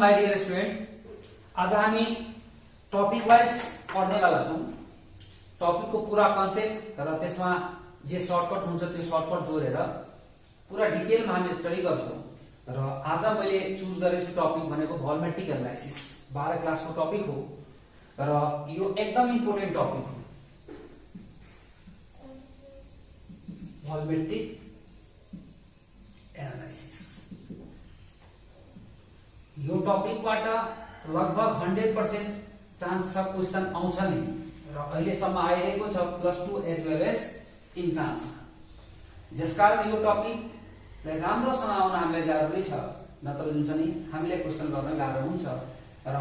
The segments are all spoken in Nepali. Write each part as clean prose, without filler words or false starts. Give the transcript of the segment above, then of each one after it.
माय डियर स्टुडेन्ट, आज हामी टपिक वाइज पढ्ने वाला छौं। टपिकको पूरा कन्सेप्ट र त्यसमा जे सर्टकट हुन्छ त्यो सर्टकट जोडेर पूरा डिटेलमा हामी स्टडी गर्छौं। र आज मैले चुज गरेको टपिक भनेको भोल्युमेट्रिक एनालाइसिस 12 क्लासको टपिक हो र यो एकदम इम्पोर्टेन्ट टपिक हो। भोल्युमेट्रिक एनालाइसिस यो टपिकबाट लगभग 100% चान्स छ क्वेशन आउँछ नि र अहिलेसम्म आइरहेको छ +2 एज वेल एज इन्ट्रान्समा। जसकारण यो टपिकलाई राम्रोसँग आउन हामीलाई जरुरी छ, नत्र जुन छ नि हामीले क्वेशन गर्न गाह्रो हुन्छ। र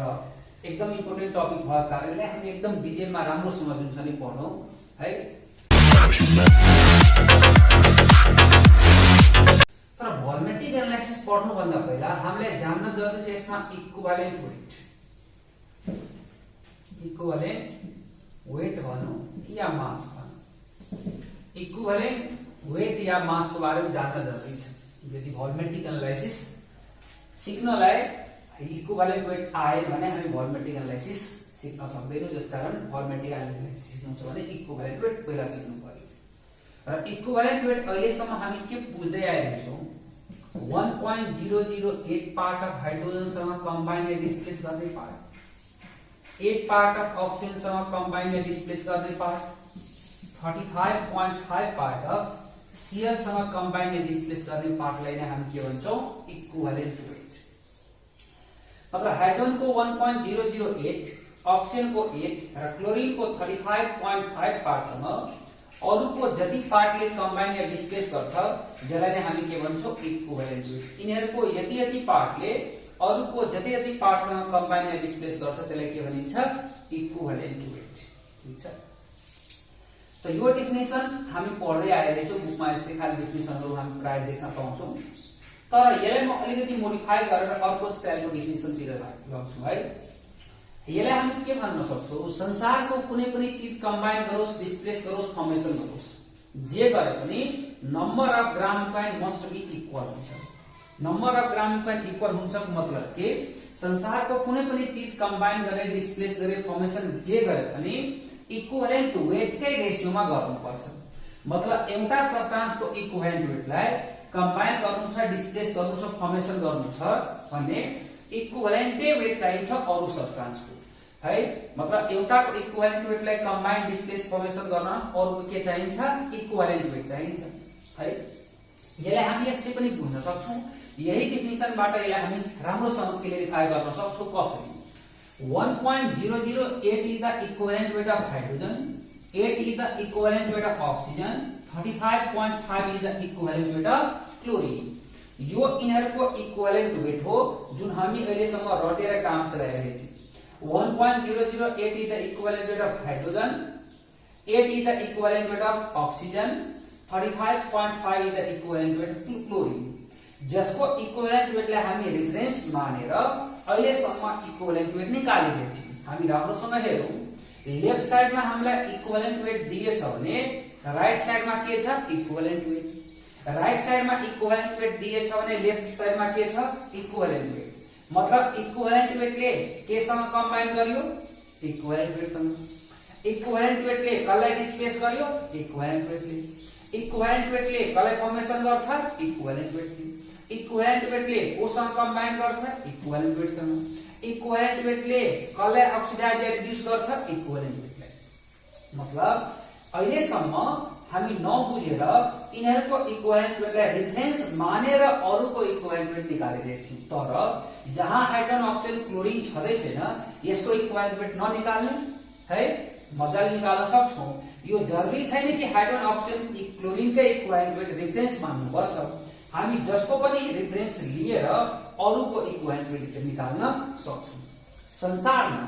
एकदम इम्पोर्टेन्ट टपिक भएको कारणले हामी एकदम डिटेलमा राम्रोसँग जुन छ नि पढ्छौं है। तर भोल्युमेट्रिक एनालाइसिस पढ्नु भन्दा पहिला हामीले जान्न जरुरी छ यसमा इक्विभ्यालेन्ट वेट। इक्विभ्यालेन्ट वेट भनौं या मास भनौं, इक्विभ्यालेन्ट वेट या मास को बारेमा जान्न जरुरी छ। यदि भोल्युमेट्रिक एनालाइसिस सिक्नलाई इक्विभ्यालेन्ट वेट आएन भने हामी भोल्युमेट्रिक एनालाइसिस सिक्न सक्दैनौं। जसकारण भोल्युमेट्रिक एनालाइसिस सिक्नु छ भने इक्विभ्यालेन्ट वेट पहिला सिक्नु पर्यो। र इक्विभ्यालेन्ट वेट अहिलेसम्म हामी के बुझ्दै आइरहेका छौं, 1.008 पार्ट अफ हाइड्रोजन सँग कम्बाइन या डिस्प्लेस गर्ने पार्ट, 8 पार्ट अफ अक्सिजन सँग कम्बाइन या डिस्प्लेस गर्ने पार्ट, 35.5 पार्ट अफ सीएल सँग कम्बाइन या डिस्प्लेस गर्ने पार्टलाई नै हामी के भन्छौं, इक्विभ्यालेन्ट वेट। मतलब हाइड्रोजन को 1.008, अक्सिजन को 8 र क्लोरिन को 35.5 पार्ट सँग अरुको जति पार्टले कम्बाइन या डिस्प्लेस गर्छ जसलाई नै हामी के भन्छौं, इक्विभ्यालेन्ट वेट। यिनीहरुको यति पार्टले अरुको जति पार्टसँग कम्बाइन या डिस्प्लेस गर्छ त्यसलाई के भनिन्छ, इक्विभ्यालेन्ट वेट। ठीक छ। त यो डेफिनेसन हामी पढ्दै आइरहेका छौं, बुकमा यस्तै खाली डेफिनेसनहरु हामी प्राय देख्न पाउँछौं। तर यसलाई म अलिकति मोडिफाई गरेर अर्को स्टाइलको डेफिनेसनतिर लग्छु है। यसलाई हामी के भन्न सक्छौं, संसारको कुनै पनि चीज कम्बाइन गरोस्, डिस्प्लेस गरोस्, फर्मेसन गरोस्, जे गरे पनि number of gram point must be equal हुन्छ। Number of gram point equal हुन्छ मतलब के संसारको कुनै पनि चीज कम्बाइन गरे, डिस्प्लेस गरे, फर्मेसन जे गरे पनि इक्विभ्यालेन्ट वेटकै रेशियोमा गर्नुपर्छ। मतलब एउटा सब्स्टान्सको इक्विभ्यालेन्ट वेटलाई कम्बाइन गर्नु छ, डिस्प्लेस गर्नु छ, फर्मेसन गर्नु छ भने इक्विभ्यालेन्टै वेट चाहिन्छ अरु सब्स्टान्सको है। मतलब एउटाको इक्विभ्यालेन्ट वेटलाई कम्बाइन, डिस्प्लेस, फर्मेसन गर्न अरुको के चाहिन्छ, इक्विभ्यालेन्ट वेट चाहिन्छ है। यसलाई हामी यसरी पनि बुझ्न सक्छौं। यही डेफिनेसनबाट यसलाई हामी राम्रोसँग क्लियरिफाई गर्न सक्छौं। कसरी 1.008 is the equivalent weight of hydrogen, 8 is the equivalent weight of oxygen, 35.5 is the equivalent weight of chlorine। यो यिनीहरुको इक्विभ्यालेन्ट वेट हो जुन हामी अहिलेसम्म रटेर काम चलाइरहेका थियौं। 1.008 is the equivalent weight of hydrogen, 8 is the equivalent weight of oxygen, 35.5 is the equivalent weight of chlorine। जसको इक्विभ्यालेन्ट वेटलाई हामी रेफरेन्स मानेर अहिलेसम्म इक्विभ्यालेन्ट वेट निकालिरहेका थियौं। हामी राम्रोसँग हेरौं, लेफ्ट साइडमा हामीलाई इक्विभ्यालेन्ट वेट दिएछ भने राइट साइडमा के छ, इक्विभ्यालेन्ट वेट। राइट साइडमा इक्विभ्यालेन्ट वेट दिएछ भने लेफ्ट साइडमा के छ, इक्विभ्यालेन्ट वेट। मतलब इक्विभ्यालेन्ट वेटले केसँग कम्बाइन गर्यो, इक्विभ्यालेन्ट वेटसँग। इक्विभ्यालेन्ट वेटले कसलाई डिस्प्लेस गर्यो, इक्विभ्यालेन्ट वेटले। इक्विभ्यालेन्ट वेटले कसलाई फर्मेसन गर्छ, इक्विभ्यालेन्ट वेटले। इक्विभ्यालेन्ट वेटले कोसँग कम्बाइन गर्छ, इक्विभ्यालेन्ट वेटसँग। इक्विभ्यालेन्ट वेटले कसलाई अक्सिडाइज या रिड्युस गर्छ, इक्विभ्यालेन्ट वेटले। मतलब अहिलेसम्म हामी नबुझेर यिनीहरुको इक्विभ्यालेन्ट वेटलाई रेफरेन्स मानेर अरुको इक्विभ्यालेन्ट वेट निकालिरहेका थियौं। तर जहाँ हाइड्रोजन, अक्सिजन, क्लोरिन छँदै छैन यसको इक्विभ्यालेन्ट वेट ननिकाल्ने है, मजाले निकाल्न सक्छौं। यो जरुरी छैन कि हाइड्रोजन, अक्सिजन, क्लोरिनकै इक्विभ्यालेन्ट वेट रेफरेन्स मान्नुपर्छ। हामी जसको पनि रेफरेन्स लिएर अरुको इक्विभ्यालेन्ट वेट निकाल्न सक्छौं। संसारमा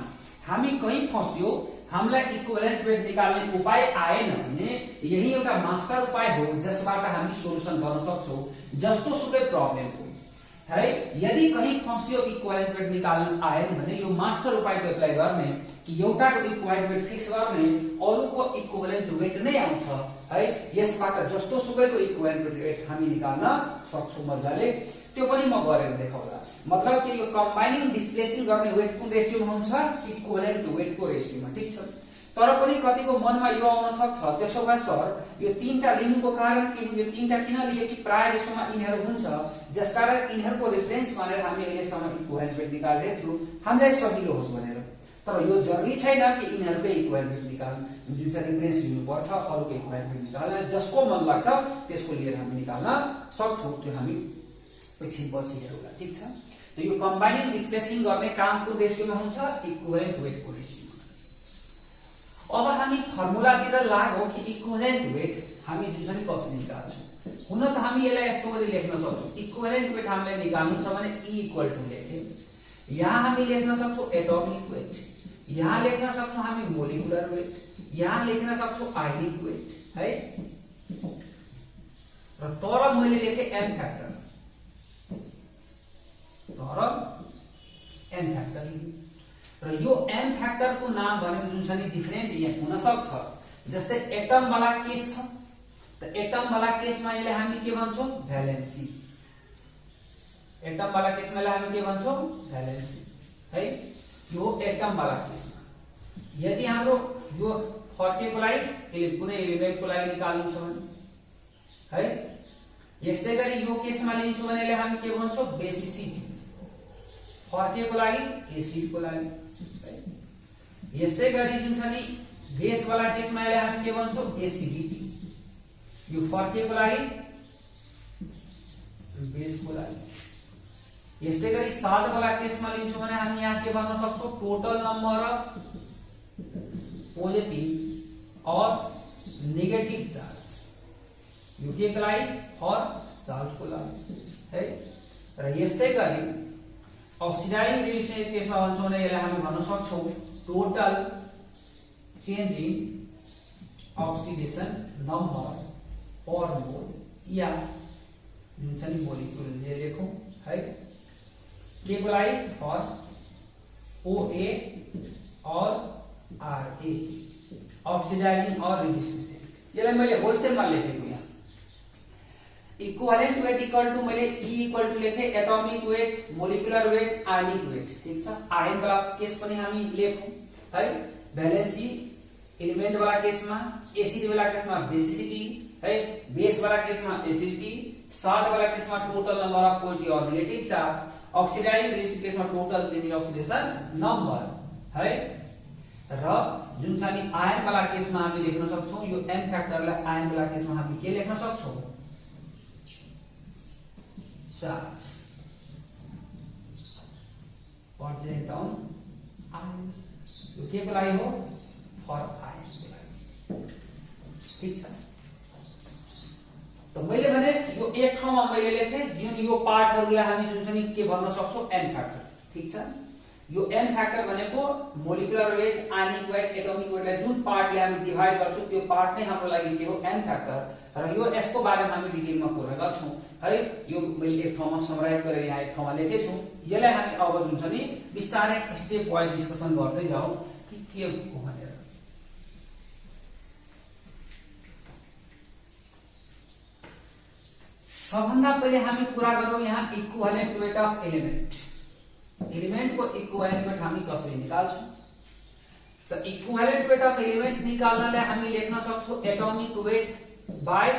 हामी कहीं फस्यो, हामीलाई इक्विभ्यालेन्ट वेट निकाल्ने उपाय आएन भने यही एउटा मास्टर उपाय हो जसबाट हामी सोलुसन गर्न सक्छौं जस्तो सुकै प्रब्लमको है। यदि कहीं फस्यो इक्विभ्यालेन्ट वेट निकाल्न आएन भने यो मास्टर उपायको एप्लाई गर्ने कि एउटाको इक्विभ्यालेन्ट वेट फिक्स गर्ने, अरुको इक्विभ्यालेन्ट वेट नै आउँछ है। यसबाट जस्तो सुकैको इक्विभ्यालेन्ट वेट हामी निकाल्न सक्छौं मजाले। त्यो पनि म गरेर देखाउँला। मतलब कि यो कम्बाइनिङ डिस्प्लेसिङ गर्ने वेट कुन रेशियोमा हुन्छ, इक्विभलेन्ट टु वेट को रेशियोमा। ठीक छ, तर पनि कतिको मनमा यो आउन सक्छ त्यसो भए सर यो तीनटा लिनुको कारण के हो, यो तीनटा किन लिए कि प्राय रेशियोमा यिनीहरू हुन्छ, जसकारण यिनीहरूको रेफरेन्स मानेर हामीले अहिलेसम्म इक्विभलेन्ट वेट निकालेको थियौ हामीलाई सजिलो होस् भनेर। तर यो जरुरी छैन कि यिनीहरूकै इक्विभलेन्ट वेट निकाल्नु, जुन चाहिँ रेफरेन्स लिनुपर्छ अरूको इक्विभलेन्ट वेट निकाल्न, जसको मन लाग्छ त्यसको लिएर हामी निकाल्न सक्छौं। त्यो हामी एकछिन पछि हेरौँला। ठीक छ, त यो कम्बाइनिङ डिस्प्लेसिङ गर्ने काम कुन रेशियोमा हुन्छ, इक्विभलेन्ट वेटको रेशियोमा। अब हामी फर्मुलातिर लाग्यो कि इक्विभलेन्ट वेट हामी जुन चाहिँ कसरी निकाल्छौं। हुन त हामी यसलाई यस्तो गरी लेख्न सक्छौं, इक्विभलेन्ट वेट हामीलाई निकाल्नु छ भने E इक्वल टु लेखे, यहाँ हामी लेख्न सक्छौं एटोमिक वेट, यहाँ लेख्न सक्छौं हामी मोलिकुलर वेट, यहाँ लेख्न सक्छौं आयोनिक वेट है। र तर मैले लेखे एन फ्याक्टर, तर एन फ्याक्टर र यो एन फ्याक्टर को नाम भनेको जुन छ नि डिफरेन्ट यहाँ हुन सक्छ। जस्तै एटम वाला केस छ, त एटम वाला केसमा यसले हामी के भन्छौं, भ्यालेन्सी। एटम वाला केसमा यसलाई हामी के भन्छौं, भ्यालेन्सी है। यो एटम वाला केसमा यदि हाम्रो यो फर्केको लागि कुनै एलिमेन्टको लागि निकाल्नु छ भने है, यस्तै गरी यो केसमा लिन्छौं भने यसलाई हामी के भन्छौं, बेसिसिटी। फर्केको लागि एसिडको लागि है। यस्तै गरी जुन छ नि बेस वाला केसमा यसलाई हामी के भन्छौं, एसिडिटी। यो फर्केको लागि बेसको लागि। यस्तै गरी साल्ट वाला केसमा लिन्छौं भने हामी यहाँ के भन्न सक्छौं, टोटल नम्बर अफ पोजिटिभ और नेगेटिभ चार्ज। यो के को लागि, फर साल्ट को लागि है। र यस्तै गरी अक्सिडाइजिङ रिएक्सन केसमा भन्छौं भने यसलाई हामी भन्न सक्छौं total change in oxidation number per mole, या जुन छ नि मोलिक्युल लेखौं है। के को लागि, फर OA और RA ऑक्सिडाइजिङ और रिड्यूसिङ। यसलाई मैले होलसेलमा लेखेको यहाँ। इक्विभलेन्ट वेट इक्वल टु मैले E इक्वल टु लेखे atomic weight, molecular weight, ionic weight. ठीक छ, आयन वाला केस पनि हामी लेखौं है, भ्यालेन्सी। एलिमेन्ट वाला केसमा, एसिड वाला केसमा बेसिसिटी है, बेस वाला केसमा एसिडिटी, साल्ट वाला केसमा टोटल नम्बर अफ पोजिटिभ और नेगेटिभ चार्ज, ऑक्सिडाइजिङ रिएक्सन केसमा total change in oxidation number है। र जुन छ नि आयन वाला केसमा हामी लेख्न सक्छौं यो एन फ्याक्टरलाई, आयन वाला केसमा हामी के लेख्न सक्छौं, चार्ज प्रेजेन्ट अन आयन। यो के को लागि हो, फर आयन को लागि। ठीक छ, त मैले भने यो एक ठाउँमा मैले लेखे जुन यो पार्टहरुलाई हामी जुन छ नि के भन्न सक्छौं, एन फ्याक्टर। ठीक छ, यो एन फ्याक्टर भनेको molecular weight, ionic weight, atomic वेटलाई जुन पार्टले हामी डिभाइड गर्छौं त्यो पार्ट नै हाम्रो लागि के हो, एन फ्याक्टर। र यो यसको बारेमा हामी डिटेलमा कुरा गर्छौं है। यो मैले एक ठाउँमा समराइज गरेर यहाँ एक ठाउँमा लेखेछु। यसलाई हामी अब जुन छ नि विस्तारै स्टेप वाइज डिस्कसन गर्दै जाउँ कि के हो भनेर। सबभन्दा पहिले हामी कुरा गरौँ यहाँ equivalent weight of element. Element को इक्विभलेन्ट वेट हामी कसरी निकाल्छौं, त इक्विभलेन्ट वेट अफ एलिमेन्ट निकाल्नलाई हामी लेख्न सक्छौं atomic weight by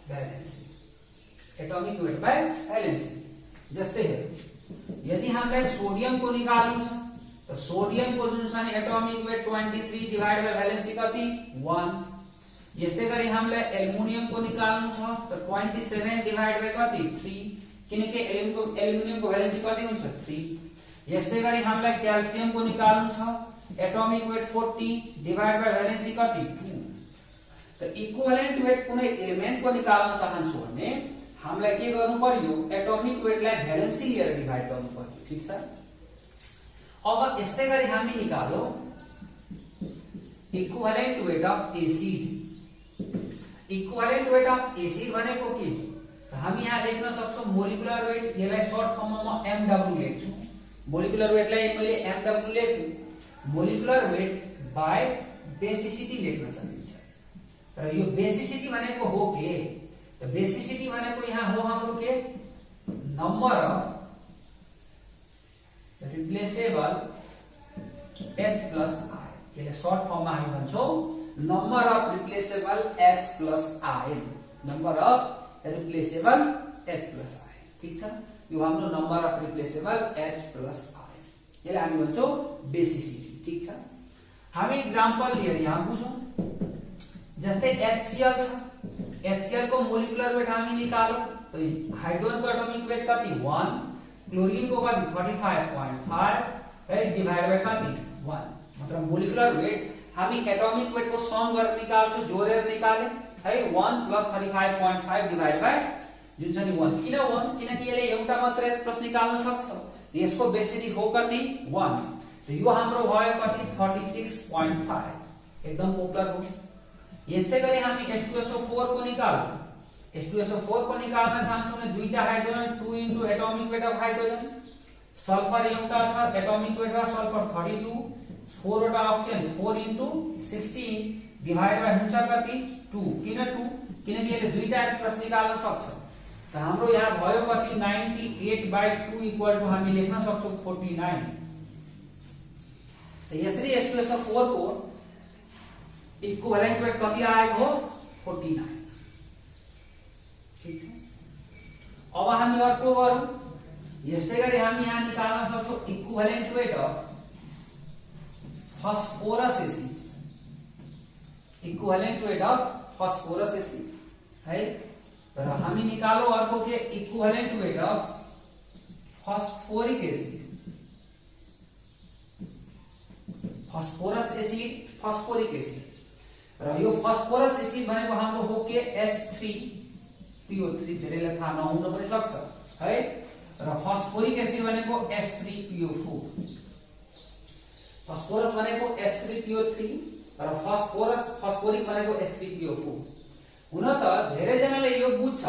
valency. Atomic weight by valency. जस्तै हेरौँ, यदि हामीलाई सोडियम को निकाल्नु छ त सोडियम को जुन छ नि atomic weight 23 divide by valency कति, 1। यस्तै गरी हामीलाई एल्युमिनियम को निकाल्नु छ त 27 डिवाइड बाइ कति, 3, किनकि एल्युमिनियम को भ्यालेन्सी कति हुन्छ, 3। यस्तै गरी हामीलाई क्याल्सियम को निकाल्नु छ, atomic weight 40 divide by valency कति, 2। त इक्विभलेन्ट वेट कुनै एलिमेन्ट को निकाल्न चाहन्छु भने हामीलाई के गर्नु पर्यो, एटोमिक वेटलाई भ्यालेन्सी लिएर डिवाइड गर्नु पर्यो। ठीक छ, अब यस्तै गरी हामी निकालौं equivalent weight of acid. Equivalent weight of acid भनेको के, हामी यहाँ लेख्न सक्छौं मोलिकुलर वेट, यसलाई सर्ट फर्ममा म MW लेख्छु। मोलिकुलर वेटलाई मैले MW लेख्छु, मोलिकुलर वेट बाइ बेसिसिटी लेख्न सकिन्छ। र यो बेसिसिटी भनेको हो के, त बेसिसिटी भनेको यहाँ हो हाम्रो के, number of replaceable H plus I, यसले सर्ट फर्ममा हामी भन्छौं number of replaceable H plus I, number of replaceable H plus I, ठीक छ। यो हाम्रो number of replaceable H plus I, यसले हामी भन्छौं बेसिसिटी, ठीक छ। हामी एक्जाम्पल लिएर यहाँ बुझौं, जस्तै HCl छ, HCl को मोलिकुलर वेट हामी निकालौं, तो हाइड्रोजन को एटॉमिक वेट कति 1, क्लोरीन को कति 35.5 है, डिवाइड बाइ कति 1, मतलब मोलिकुलर वेट हामी एटॉमिक वेट को सम गरेर निकाल्छौं, जोडेर निकाले है, 1 + 35.5 डिवाइड बाइ जुन छ नि 1। किन 1? किनकि यसले एउटा मात्र H+ निकाल्न सक्छ, यसको बेसिसिटी हो कति 1, तो यो हाम्रो भयो कति 36.5, एकदम पपुलर हो। यस्तै गरी हामी H2SO4 को निकालौं, H2SO4 को निकाल्न चाहन्छौं भने दुईटा hydrogen 2 into atomic weight of hydrogen, sulphur एउटा छ, एटॉमिक वेट अफ सल्फर 32, 4 वटा ऑक्सीजन 4 इन्टु 16 डिवाइड बाइ हुन्छ कति 2। किन 2? किनकि यसले दुईटा H+ निकाल्न सक्छ, त हाम्रो यहाँ भयो कति 98/2 इक्वल टु हामी लेख्न सक्छौं 49। त यसरी H2SO4 को इक्विभ्यालेन्ट वेट कति आएको हो 49, ठीक छ। अब हामी अर्को गरौं, यस्तै गरी हामी यहाँ निकाल्न सक्छौं equivalent weight of phosphorous acid, equivalent weight of phosphorous acid है, र हामी निकालौं अर्को के equivalent weight of phosphoric acid, phosphorous acid phosphoric acid, र यो फस्फोरस एसिड भनेको हाम्रो हो के H3PO3, धेरैलाई थाहा नहुन पनि सक्छ है, र फस्फोरिक एसिड भनेको H3PO4, फस्फोरस भनेको H3PO3 र फस्फोरिक भनेको H3PO4। हुन त धेरै जनाले यो बुझ्छ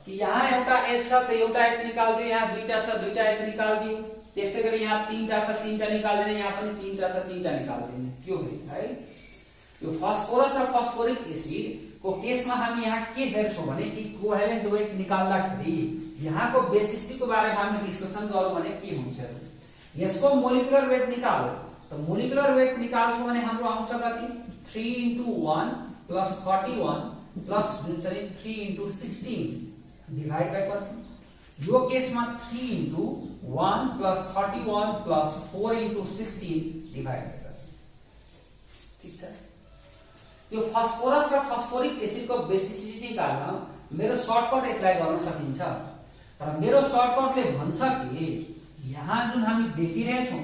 कि यहाँ एउटा H छ त एउटा H निकाल्दियो, यहाँ दुईटा छ दुईटा H निकाल्दियो, त्यस्तै गरी यहाँ तीनटा छ तीनटा निकाल्दिने, यहाँ पनि तीनटा छ तीनटा निकाल्दिने, के हो है। यो फस्फोरस र फस्फोरिक एसिड को केसमा हामी यहाँ के हेर्छौं भने इक्विभ्यालेन्ट वेट निकाल्दाखेरि यहाँको बेसिसिटी को बारेमा हामी डिस्कसन गरौँ भने के हुन्छ। यसको मोलिकुलर वेट निकाल्यो, त मोलिकुलर वेट निकाल्छौं भने हाम्रो आउँछ कति 3 × 1 + 31 प्लस जुन चाहिँ 3 × 16 डिवाइड बाइ कति, यो केसमा 3 × 1 + 31 + 4 × 16 डिवाइड बाइ कति, ठीक छ। यो फस्फोरस र फस्फोरिक एसिड को बेसिसिटी निकाल्न मेरो सर्टकट एप्लाई गर्न सकिन्छ, तर मेरो सर्टकटले भन्छ कि यहाँ जुन हामी देखिरहेछौं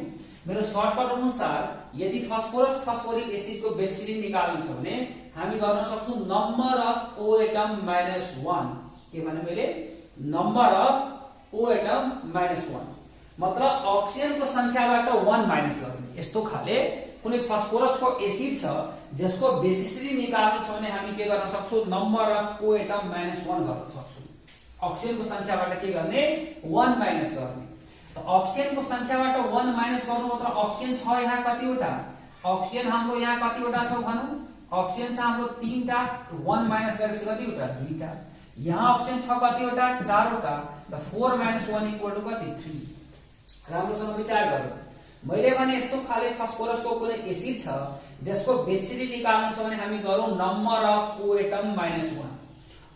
मेरो सर्टकट अनुसार यदि फस्फोरस फस्फोरिक एसिड को बेसिसिटी निकाल्नु छ भने हामी गर्न सक्छौं नम्बर अफ O एटम -1, के भने मैले नम्बर अफ O एटम -1 मतलब ऑक्सीजन को संख्याबाट 1 माइनस गर्ने। यस्तो खाले कुनै फस्फोरस को एसिड छ जसको बेसिसिटी निकाल्नु छ भने हामी के गर्न सक्छौं नम्बर अफ O एटम -1 गर्न सक्छौं। ऑक्सीजन को संख्याबाट के गर्ने 1 माइनस गर्ने, त ऑक्सीजन को संख्याबाट 1 माइनस गर्नु मतलब ऑक्सीजन छ यहाँ कतिवटा, ऑक्सीजन हाम्रो यहाँ कतिवटा छ भनौं, ऑक्सीजन छ हाम्रो 3टा, 1 माइनस गरेपछि कतिवटा 2टा, यहाँ ऑक्सीजन छ कतिवटा 4वटा, त 4 - 1 = कति 3। राम्रोसँग विचार गरौँ, मैले भने यस्तो खाले फस्फोरस को कुनै एसिड छ जसको बेसिसिटी निकाल्नु छ भने हामी गरौँ number of O atom -1,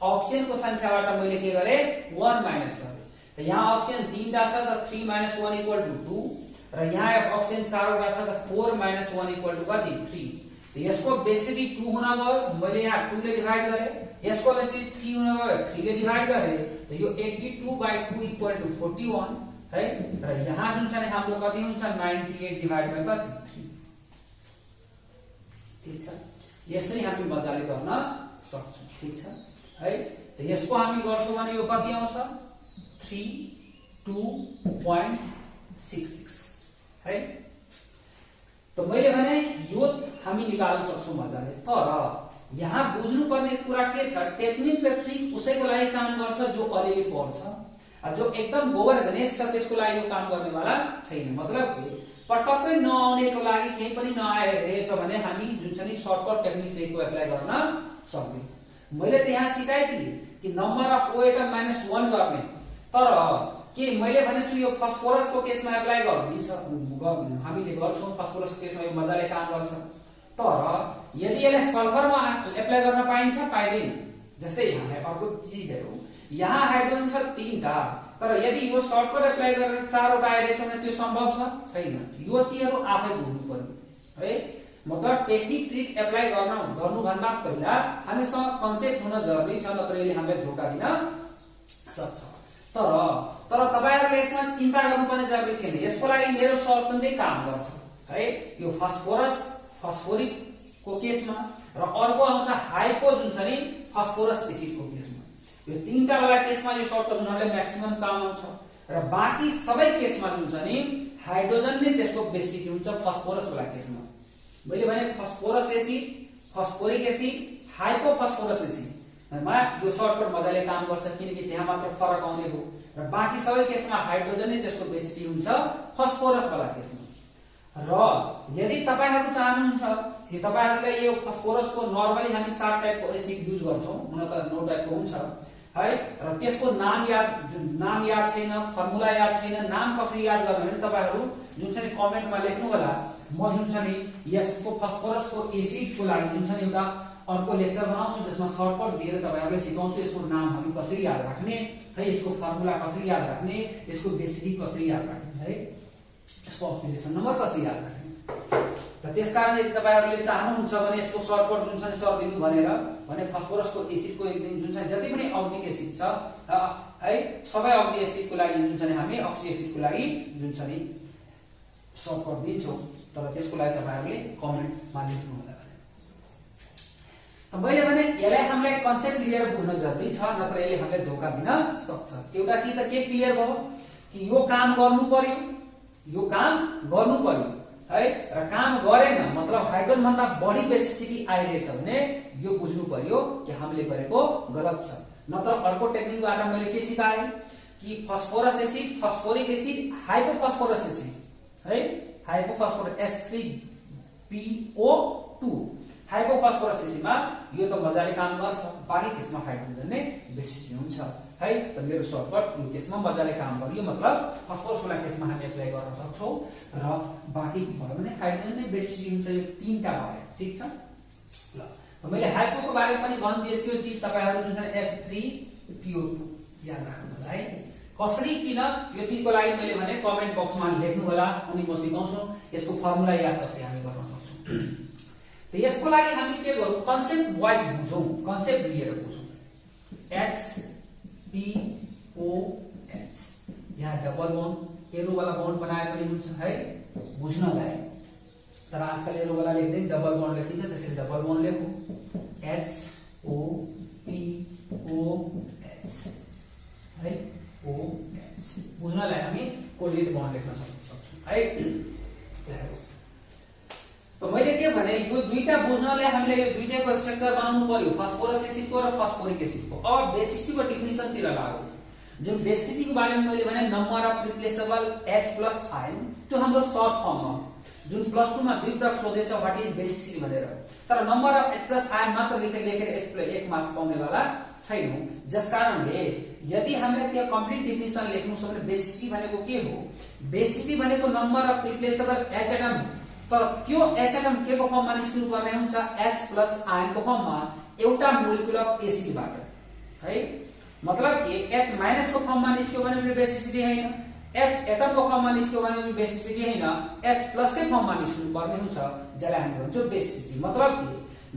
oxygen को संख्याबाट मैले के गरे 1 माइनस गरे, त यहाँ ऑक्सीजन 3टा छ त 3 - 1 = 2, र यहाँ ऑक्सीजन 4वटा छ त 4 - 1 = कति 3। त यसको बेसिसिटी 2 हुन गयो, मैले यहाँ 2 ले डिवाइड गरे, यसको बेसिसिटी 3 हुन गयो 3 ले डिवाइड गरे, त यो 82/2 = 41 है, र यहाँ जुन छ नि हाम्रो कति हुन्छ 98 डिवाइड बाइ कति 3, ठीक छ। यसरी हामी मजाले गर्न सक्छौं, ठीक छ है। त यसको हामी गर्छौं भने यो कति आउँछ 32.66 है। त मैले भने यो हामी निकाल्न सक्छौं मजाले, तर यहाँ बुझ्नु पर्ने कुरा के छ टेक्निक र ट्रिक उसैको लागि काम गर्छ जो अलिअलि पढ्छ, जो एकदम गोबर गणेश छ त्यसको लागि यो काम गर्नेवाला छैन। मतलब के पटक्कै नआउनेको लागि केही पनि नआएछ भने हामी जुन छ नि सर्टकट टेक्निक ट्रिकको एप्लाई गर्न सक्दैनौं। मैले त यहाँ सिकाइदिए कि नम्बर अफ O एटम -1 गर्ने, तर के मैले भनेको छु यो फस्फोरसको केसमा एप्लाई गरिदिन्छ, हामीले गर्छौं फस्फोरसको केसमा यो मजाले काम गर्छ। तर यदि यसलाई सल्फरमा एप्लाई गर्न पाइन्छ पाइदैन? जस्तै यहाँ अर्को चीज हेरौं, यहाँ हाइड्रोजन छ 3टा, तर यदि यो सर्टकट एप्लाई गरेर 4वटा आइरहेछ भने त्यो सम्भव छ छैन? यो चीजहरु आफै बुझ्नु पर्यो है। मतलब टेक्निक ट्रिक एप्लाई गर्नुभन्दा पहिला हामीसँग कन्सेप्ट हुन जरुरी छ, नत्र यसले हामीलाई धोका दिन सक्छ। तर तपाईहरुले यसमा चिन्ता गर्नुपर्ने जरुरी छैन। यसको लागि मेरो सर्टकटले काम गर्छ है। यो फस्फोरिक को केसमा र अर्को आउँछ हाइपो जुन छ नि फस्फोरस एसिडको केसमा। यो 3टा वाला केसमा यो सर्टकट जुनले म्याक्सिमम काम आउँछ र बाँकी सबै केसमा जुन छ नि हाइड्रोजन नै त्यसको बेसिक हुन्छ फस्फोरस वाला केसमा। मैले भने phosphorous acid, phosphoric acid, hypophosphorous acid मा यो सर्टकट मजाले काम गर्छ किनकि त्यहाँ मात्र फरक आउने हो र बाँकी सबै केसमा हाइड्रोजन नै त्यसको बेसिक हुन्छ फस्फोरस वाला केसमा। र यदि तपाईहरु चाहनुहुन्छ कि तपाईहरुले यो फस्फोरसको नर्मली हामी 7 टाइपको एसिड युज गर्छौं, हुन त 9 टाइपको हुन्छ है, र त्यसको नाम याद छैन, फर्मुला याद छैन, नाम कसरी याद गर्ने भने तपाईहरु जुन चाहिँ कमेन्टमा लेख्नु होला। म जुन चाहिँ यसको फस्फोरसको एसिडको लागि जुन चाहिँ एउटा अर्को लेक्चर बनाउँछु जसमा सर्टकट दिएर तपाईहरुलाई सिकाउँछु यसको नामहरु कसरी याद राख्ने है, यसको फर्मुला कसरी याद राख्ने, यसको बेसिक कसरी याद राख्ने है, यसको अक्सिडेसन नम्बर कसरी याद राख्ने। र त्यसकारण यदि तपाईहरुले चाहनुहुन्छ भने यसको सर्टकट जुन छ सर दिनु भनेर भने फस्फोरसको एसिडको एकदम जुन चाहिँ जति पनि औद्योगिक एसिड छ है सबै औद्योगिक एसिडको लागि जुन चाहिँ हामी अक्सी एसिडको लागि जुन छ नि सर्टकट दिन्छौं, तर त्यसको लागि तपाईहरुले कमेन्टमा लेख्नु होला। मैले भने यसलाई हामीलाई कन्सेप्ट लिएर बुझ्न जरुरी छ, नत्र यसले हामीलाई धोका दिन सक्छ। एउटा चीज त के क्लियर भयो कि यो काम गर्नु पर्यो है, र काम गरेन मतलब हाइड्रोजन भन्दा बढी बेसिसिटी आइरहेछ भने यो बुझ्नु पर्यो कि हामीले गरेको गलत छ। नत्र अर्को टेक्निकबाट मैले के सिकाए कि phosphorus acid, phosphoric acid, हाइपोफस्फोरस acid है, हाइपोफस्फोरस H3PO2 हाइपोफस्फोरस एसिडमा यो त मजाले काम गर्छ, बाँकी केसमा हाइड्रोजन नै बेसिसिटी हुन्छ है। त मेरो सर्टकट यो केसमा मजाले काम गर्यो, मतलब फस्फोरस वाला केसमा हामी एप्लाई गर्न सक्छौं र बाँकी भयो भने हाइड्रोजन नै बेसिसिटी हुन्छ। यो 3टा भयो, ठीक छ ल। त मैले हाइपोको बारेमा पनि भनिदिए त्यो चीज तपाईहरु जुन H3PO2 याद राख्नु होला है। कसरी किन यो चीजको लागि मैले भने कमेन्ट बक्समा लेख्नु होला, अनि म सिकाउँछु यसको फर्मुला याद कसरी हामी गर्न सक्छौं। त यसको लागि हामी के गरौँ, कन्सेप्ट वाइज बुझौं, कन्सेप्ट लिएर बुझौं। HPOH यहाँ डबल बॉन्ड एरो वाला बॉन्ड बनाए पनि हुन्छ है बुझ्नलाई, तर आजकल एरो वाला लेख्दैन डबल बॉन्ड लेखिन्छ, त्यसैले डबल बॉन्ड लेखौं HOPOH है, OH बुझ्नलाई हामी कोलिएट बॉन्ड लेख्न सक्छौं है। त मैले के भने यो दुईटा बुझ्नलाई हामीले यो दुईटाको स्ट्रक्चर बनाउनु पर्यो, फस्फोरस एसिडको र फस्फोरिक एसिडको। अब बेसिसिटीको डेफिनिसनतिर लागौं। जुन बेसिसिटीको बारेमा मैले भने number of replaceable H+ ion, त्यो हाम्रो सर्ट फर्ममा जुन +2 मा 2 पटक सोधेछ व्हाट इज बेसिसिटी भनेर, तर नम्बर अफ H+ आयन मात्र लेखेर एक मार्क्स पाउने वाला छैनौं। जसकारणले यदि हामीले त्यो कम्प्लिट डेफिनिसन लेख्नु छ भने बेसिसिटी भनेको के हो, बेसिसिटी भनेको number of replaceable H atom, तर त्यो H एटम के को फर्ममा निस्किनु पर्ने हुन्छ H+ आयन को फर्ममा एउटा मोलिक्युल अफ एसिडबाट है। मतलब कि H- को फर्ममा निस्क्यो भने बेसिसिटी हैन, H एटम को फर्ममा निस्क्यो भने बेसिसिटी हैन, H+ के फर्ममा निस्किनु पर्ने हुन्छ, जसलाई हामी भन्छौं बेसिसिटी। मतलब कि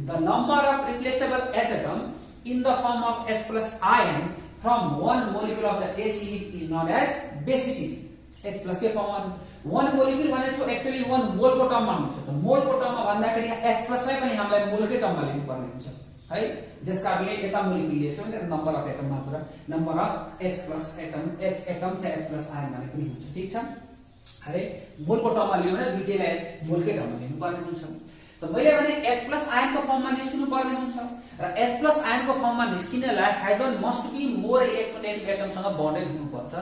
the number of replaceable H atom in the form of H+ ion from one molecule of the acid is known as basicity। H+ के फर्ममा वन मोलिक्युल भनेको एक्चुअली 1 मोल को टर्ममा हुन्छ। त मोल को टर्ममा भन्दाखेरि H+ लाई पनि हामीलाई मोल के टर्ममा लिनु पर्ने हुन्छ है। जसकारणले यता मोलिक्युल लिएछ भने नम्बर अफ एटम मात्र number of H+ atom, H atom चाहिँ H+ आयन भने पनि हुन्छ, ठीक छ है। मोल को टर्ममा लियो भने दुईटैलाई मोल के टर्ममा लिनु पर्ने हुन्छ। त मैले भने H+ आयन को फर्ममा निस्किनु पर्ने हुन्छ र H+ आयन को फर्ममा निस्किनलाई hydrogen must be more electronegative एटमसँग बन्डेड हुनुपर्छ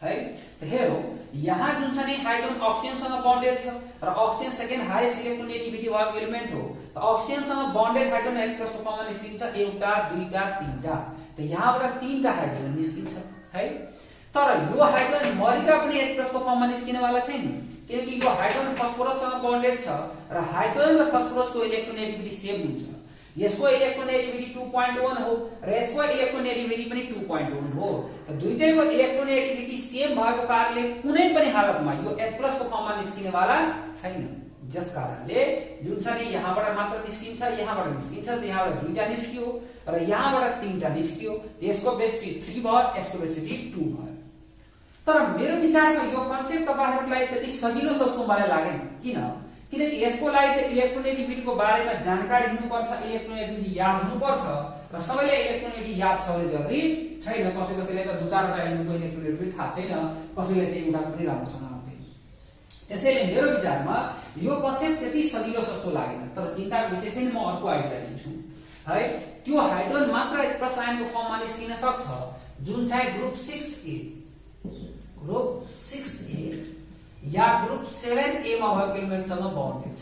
है। त हेरौं यहाँ जुन छ नि हाइड्रोजन अक्सिजनसँग बन्डेड छ र अक्सिजन सेकेन्ड हाईएस्ट इलेक्ट्रोनेगेटिभिटी भएको एलिमेन्ट हो। त अक्सिजनसँग बन्डेड हाइड्रोजन H+ को फर्ममा निस्किन्छ एउटा, दुईटा, तीनटा। त यहाँबाट 3टा हाइड्रोजन निस्किन्छ है। त तर यो हाइड्रोजन मरिका पनि H+ को फर्ममा निस्किने वाला छैन, किनकि यो हाइड्रोजन फस्फोरससँग बन्डेड छ र हाइड्रोजन र फस्फोरसको इलेक्ट्रोनेगेटिभिटी सेम हुन्छ। यसको इलेक्ट्रोनेगेटिभिटी 2.1 हो र यसको इलेक्ट्रोनेगेटिभिटी पनि 2.1 हो। दुईटैको इलेक्ट्रोनेगेटिभिटी सेम भएको कारणले कुनै पनि हालतमा यो H+ को फर्ममा निस्किने वाला छैन, जस कारणले जुन छ नि यहाँबाट मात्र निस्किन्छ, यहाँबाट निस्किन्छ, यहाँबाट दुईटा निस्कियो र यहाँबाट तीनटा निस्कियो, यसको बेसिटी 3 भयो, यसको बेसिटी 2 भयो। तर मेरो विचारमा यो कन्सेप्ट तपाईहरुलाई त्यति सजिलो सस्तो मलाई लागेन। किनकि यसको लागि त इलेक्ट्रोनेगेटिभिटीको बारेमा जानकारी हुनुपर्छ, इलेक्ट्रोनेगेटिभिटी याद हुनुपर्छ र सबैले इलेक्ट्रोनेगेटिभिटी याद छ भने जरुरी छैन। कसैले त 2-4 वटा एलिमेन्टको इलेक्ट्रोनेगेटिभिटी थाहा छैन, कसैले त्यही एउटा पनि राम्रोसँग आउँदैन। त्यसैले मेरो विचारमा यो कन्सेप्ट त्यति सजिलो सस्तो लागेन। तर चिन्ताको विषय चाहिँ म अर्को आइडिया दिन्छु है। त्यो हाइड्रोजन मात्र H+ आयनको फर्ममा निस्किन सक्छ जुन चाहिँ ग्रुप 6A, ग्रुप 6A या ग्रुप 7A मा भएको एलिमेन्टसँग बन्डेड छ।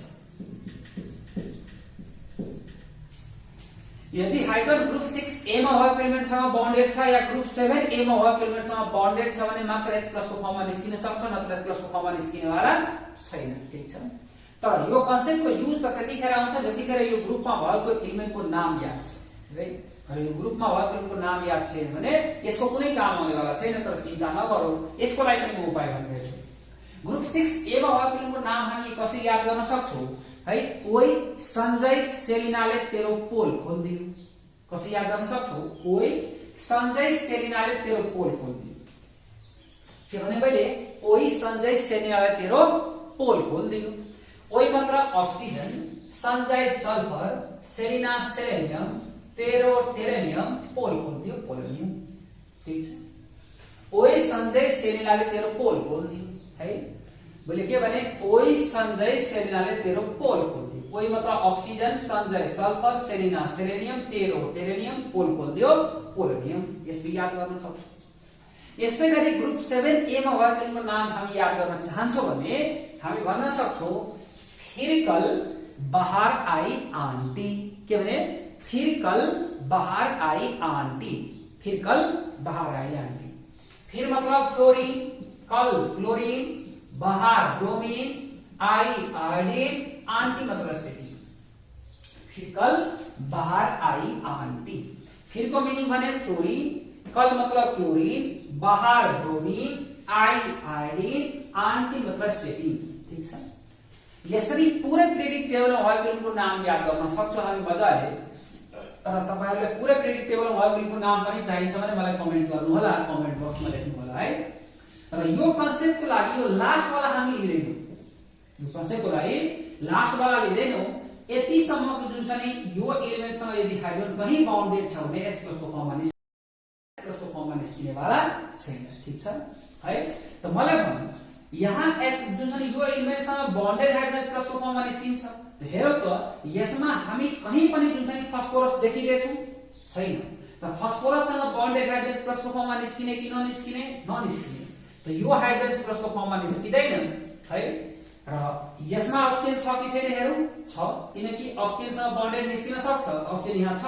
यदि हाइड्रोजन ग्रुप 6A मा भएको एलिमेन्टसँग बन्डेड छ या ग्रुप 7A मा भएको एलिमेन्टसँग बन्डेड छ भने मात्र H+ को फर्ममा निस्किन सक्छ, नत्र H+ को फर्ममा निस्किने वाला छैन। ठीक छ। तर यो कन्सेप्टको युज त त्यतिखेर आउँछ जतिखेर यो ग्रुपमा भएको एलिमेन्टको नाम याद छ है। र यो ग्रुपमा भएको एलिमेन्टको नाम याद छैन भने यसको कुनै काम आउने वाला छैन। तर चिन्ता नगरौ, यसको लागि पनि म उपाय भन्दैछु। ग्रुप 6A मा भएको एलिमेन्टको नाम हामी कसरी याद गर्न सक्छौ है? ओइ सञ्जय सेलिनाले तेरो पोल खोल्दियो। कसरी याद गर्न सक्छौ? ओइ सञ्जय सेलिनाले तेरो पोल खोल्दियो। के भने मैले ओइ सञ्जय सेलिनाले तेरो पोल खोल्दियो। ओइ मतलब oxygen, Sanjay sulphur, Selina selenium, तेरो टेरेनियम, पोल खोल्दियो पोलोनियम। ठीक छ। ओइ संजय सेलिनाले तेरो पोल खोल्दियो है। बोले के भने ओइ संजय सेलिनाले तेरो पोल खोल्दियो। ओइ मतलब oxygen, Sanjay sulphur, Selina selenium, तेरो टेरेनियम, पोल खोल्दियो पोलोनियम। यसले याद गर्न सक्छौ। यस्तै गरी ग्रुप 7A मा भएको एलिमेन्टको नाम हामी याद गर्न चाहन्छौ भने हामी भन्न सक्छौ फिर कल बाहर आई आंटी। के भने फिर कल बाहर आई आंटी। फिर कल बाहर आई आंटी। फिर मतलब फ्लोरीन, कल क्लोरीन, बाहर ब्रोमीन, आई आयोडीन, आंटी मतलब एसिटिक। फिर कल बाहर आई आंटी। फिर को मीनिंग भने फ्लोरीन, कल मतलब क्लोरीन, बाहर ब्रोमीन, आई आयोडीन, आंटी मतलब एसिटिक। ठीक छ। यसरी पुरै पिरियोडिक टेबलमा भएको एलिमेन्टको नाम याद गर्न सक्छौ हामी मजाले। तर तपाईहरुले पुरै पिरियोडिक टेबलमा भएको एलिमेन्टको नाम पनि चाहिन्छ भने मलाई कमेन्ट गर्नु होला, कमेन्ट बक्समा लेख्नु होला है। र यो कन्सेप्टको लागि यो लास्ट वाला हामी लिदैनौ। यो कन्सेप्टको लागि लास्ट वाला लिदैनौ। यति सम्मको जुन छ नि यो एलिमेन्टसँग यदि हाइड्रोजन कहीं बाउन्डेड छ भने H+ को फर्ममा निस्किने वाला छैन। ठीक छ है। त मलाई भन यहाँ H जुन छ नि यो एलिमेन्टसँग बन्डेड हाइड्रोजन H+ को फर्ममा निस्किन्छ। हेरौ त यसमा हामी कहीं पनि जुन छ नि फस्फोरस देखिरहेछौ छैन। त फस्फोरससँग बन्डेड हाइड्रोजन H+ को फर्ममा निस्किने कि ननिस्किने? ननिस्किने। त यो हाइड्रोजन H+ को फर्ममा निस्किदैन है। र यसमा अक्सिजन छ कि छैन हेरौ? छ, किनकि अक्सिजनसँग बन्डेड निस्किन सक्छ। अक्सिजन यहाँ छ,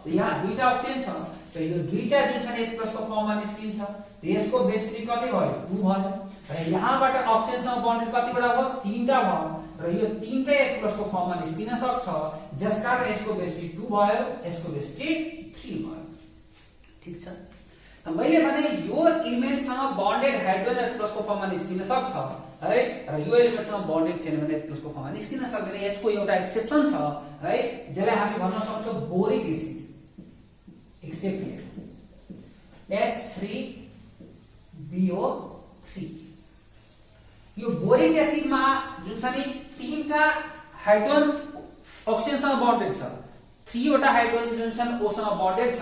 यहाँ दुईटा अक्सिजन छ। त यो दुईटा जुन छ नि H+ को फर्ममा निस्किन्छ। यसको बेसिटी कति भयो? 2 भयो। र यहाँबाट अक्सिजनसँग बन्डेड कतिवटा भयो? 3टा भयो। र यो 3टै H+ को फर्ममा निस्किन सक्छ, जसकारण यसको बेसिटी 2 भयो, यसको बेसिटी 3 भयो। ठीक छ। त मैले भने यो एलिमेन्टसँग बन्डेड हाइड्रोजन H+ को फर्ममा निस्किन सक्छ है। र यो एलिमेन्टसँग बन्डेड छैन भने H+ को फर्ममा निस्किन सक्दैन। यसको एउटा एक्सेप्सन छ है, जसलाई हामी भन्न सक्छौं बोरिक एसिड। Accept H3BO3। यो बोरिक एसिडमा जुन छ नि 3टा हाइड्रोजन अक्सिजनसँग बन्डेड छ, 3 वटा हाइड्रोजन जुन छन् ओसँग बन्डेड छ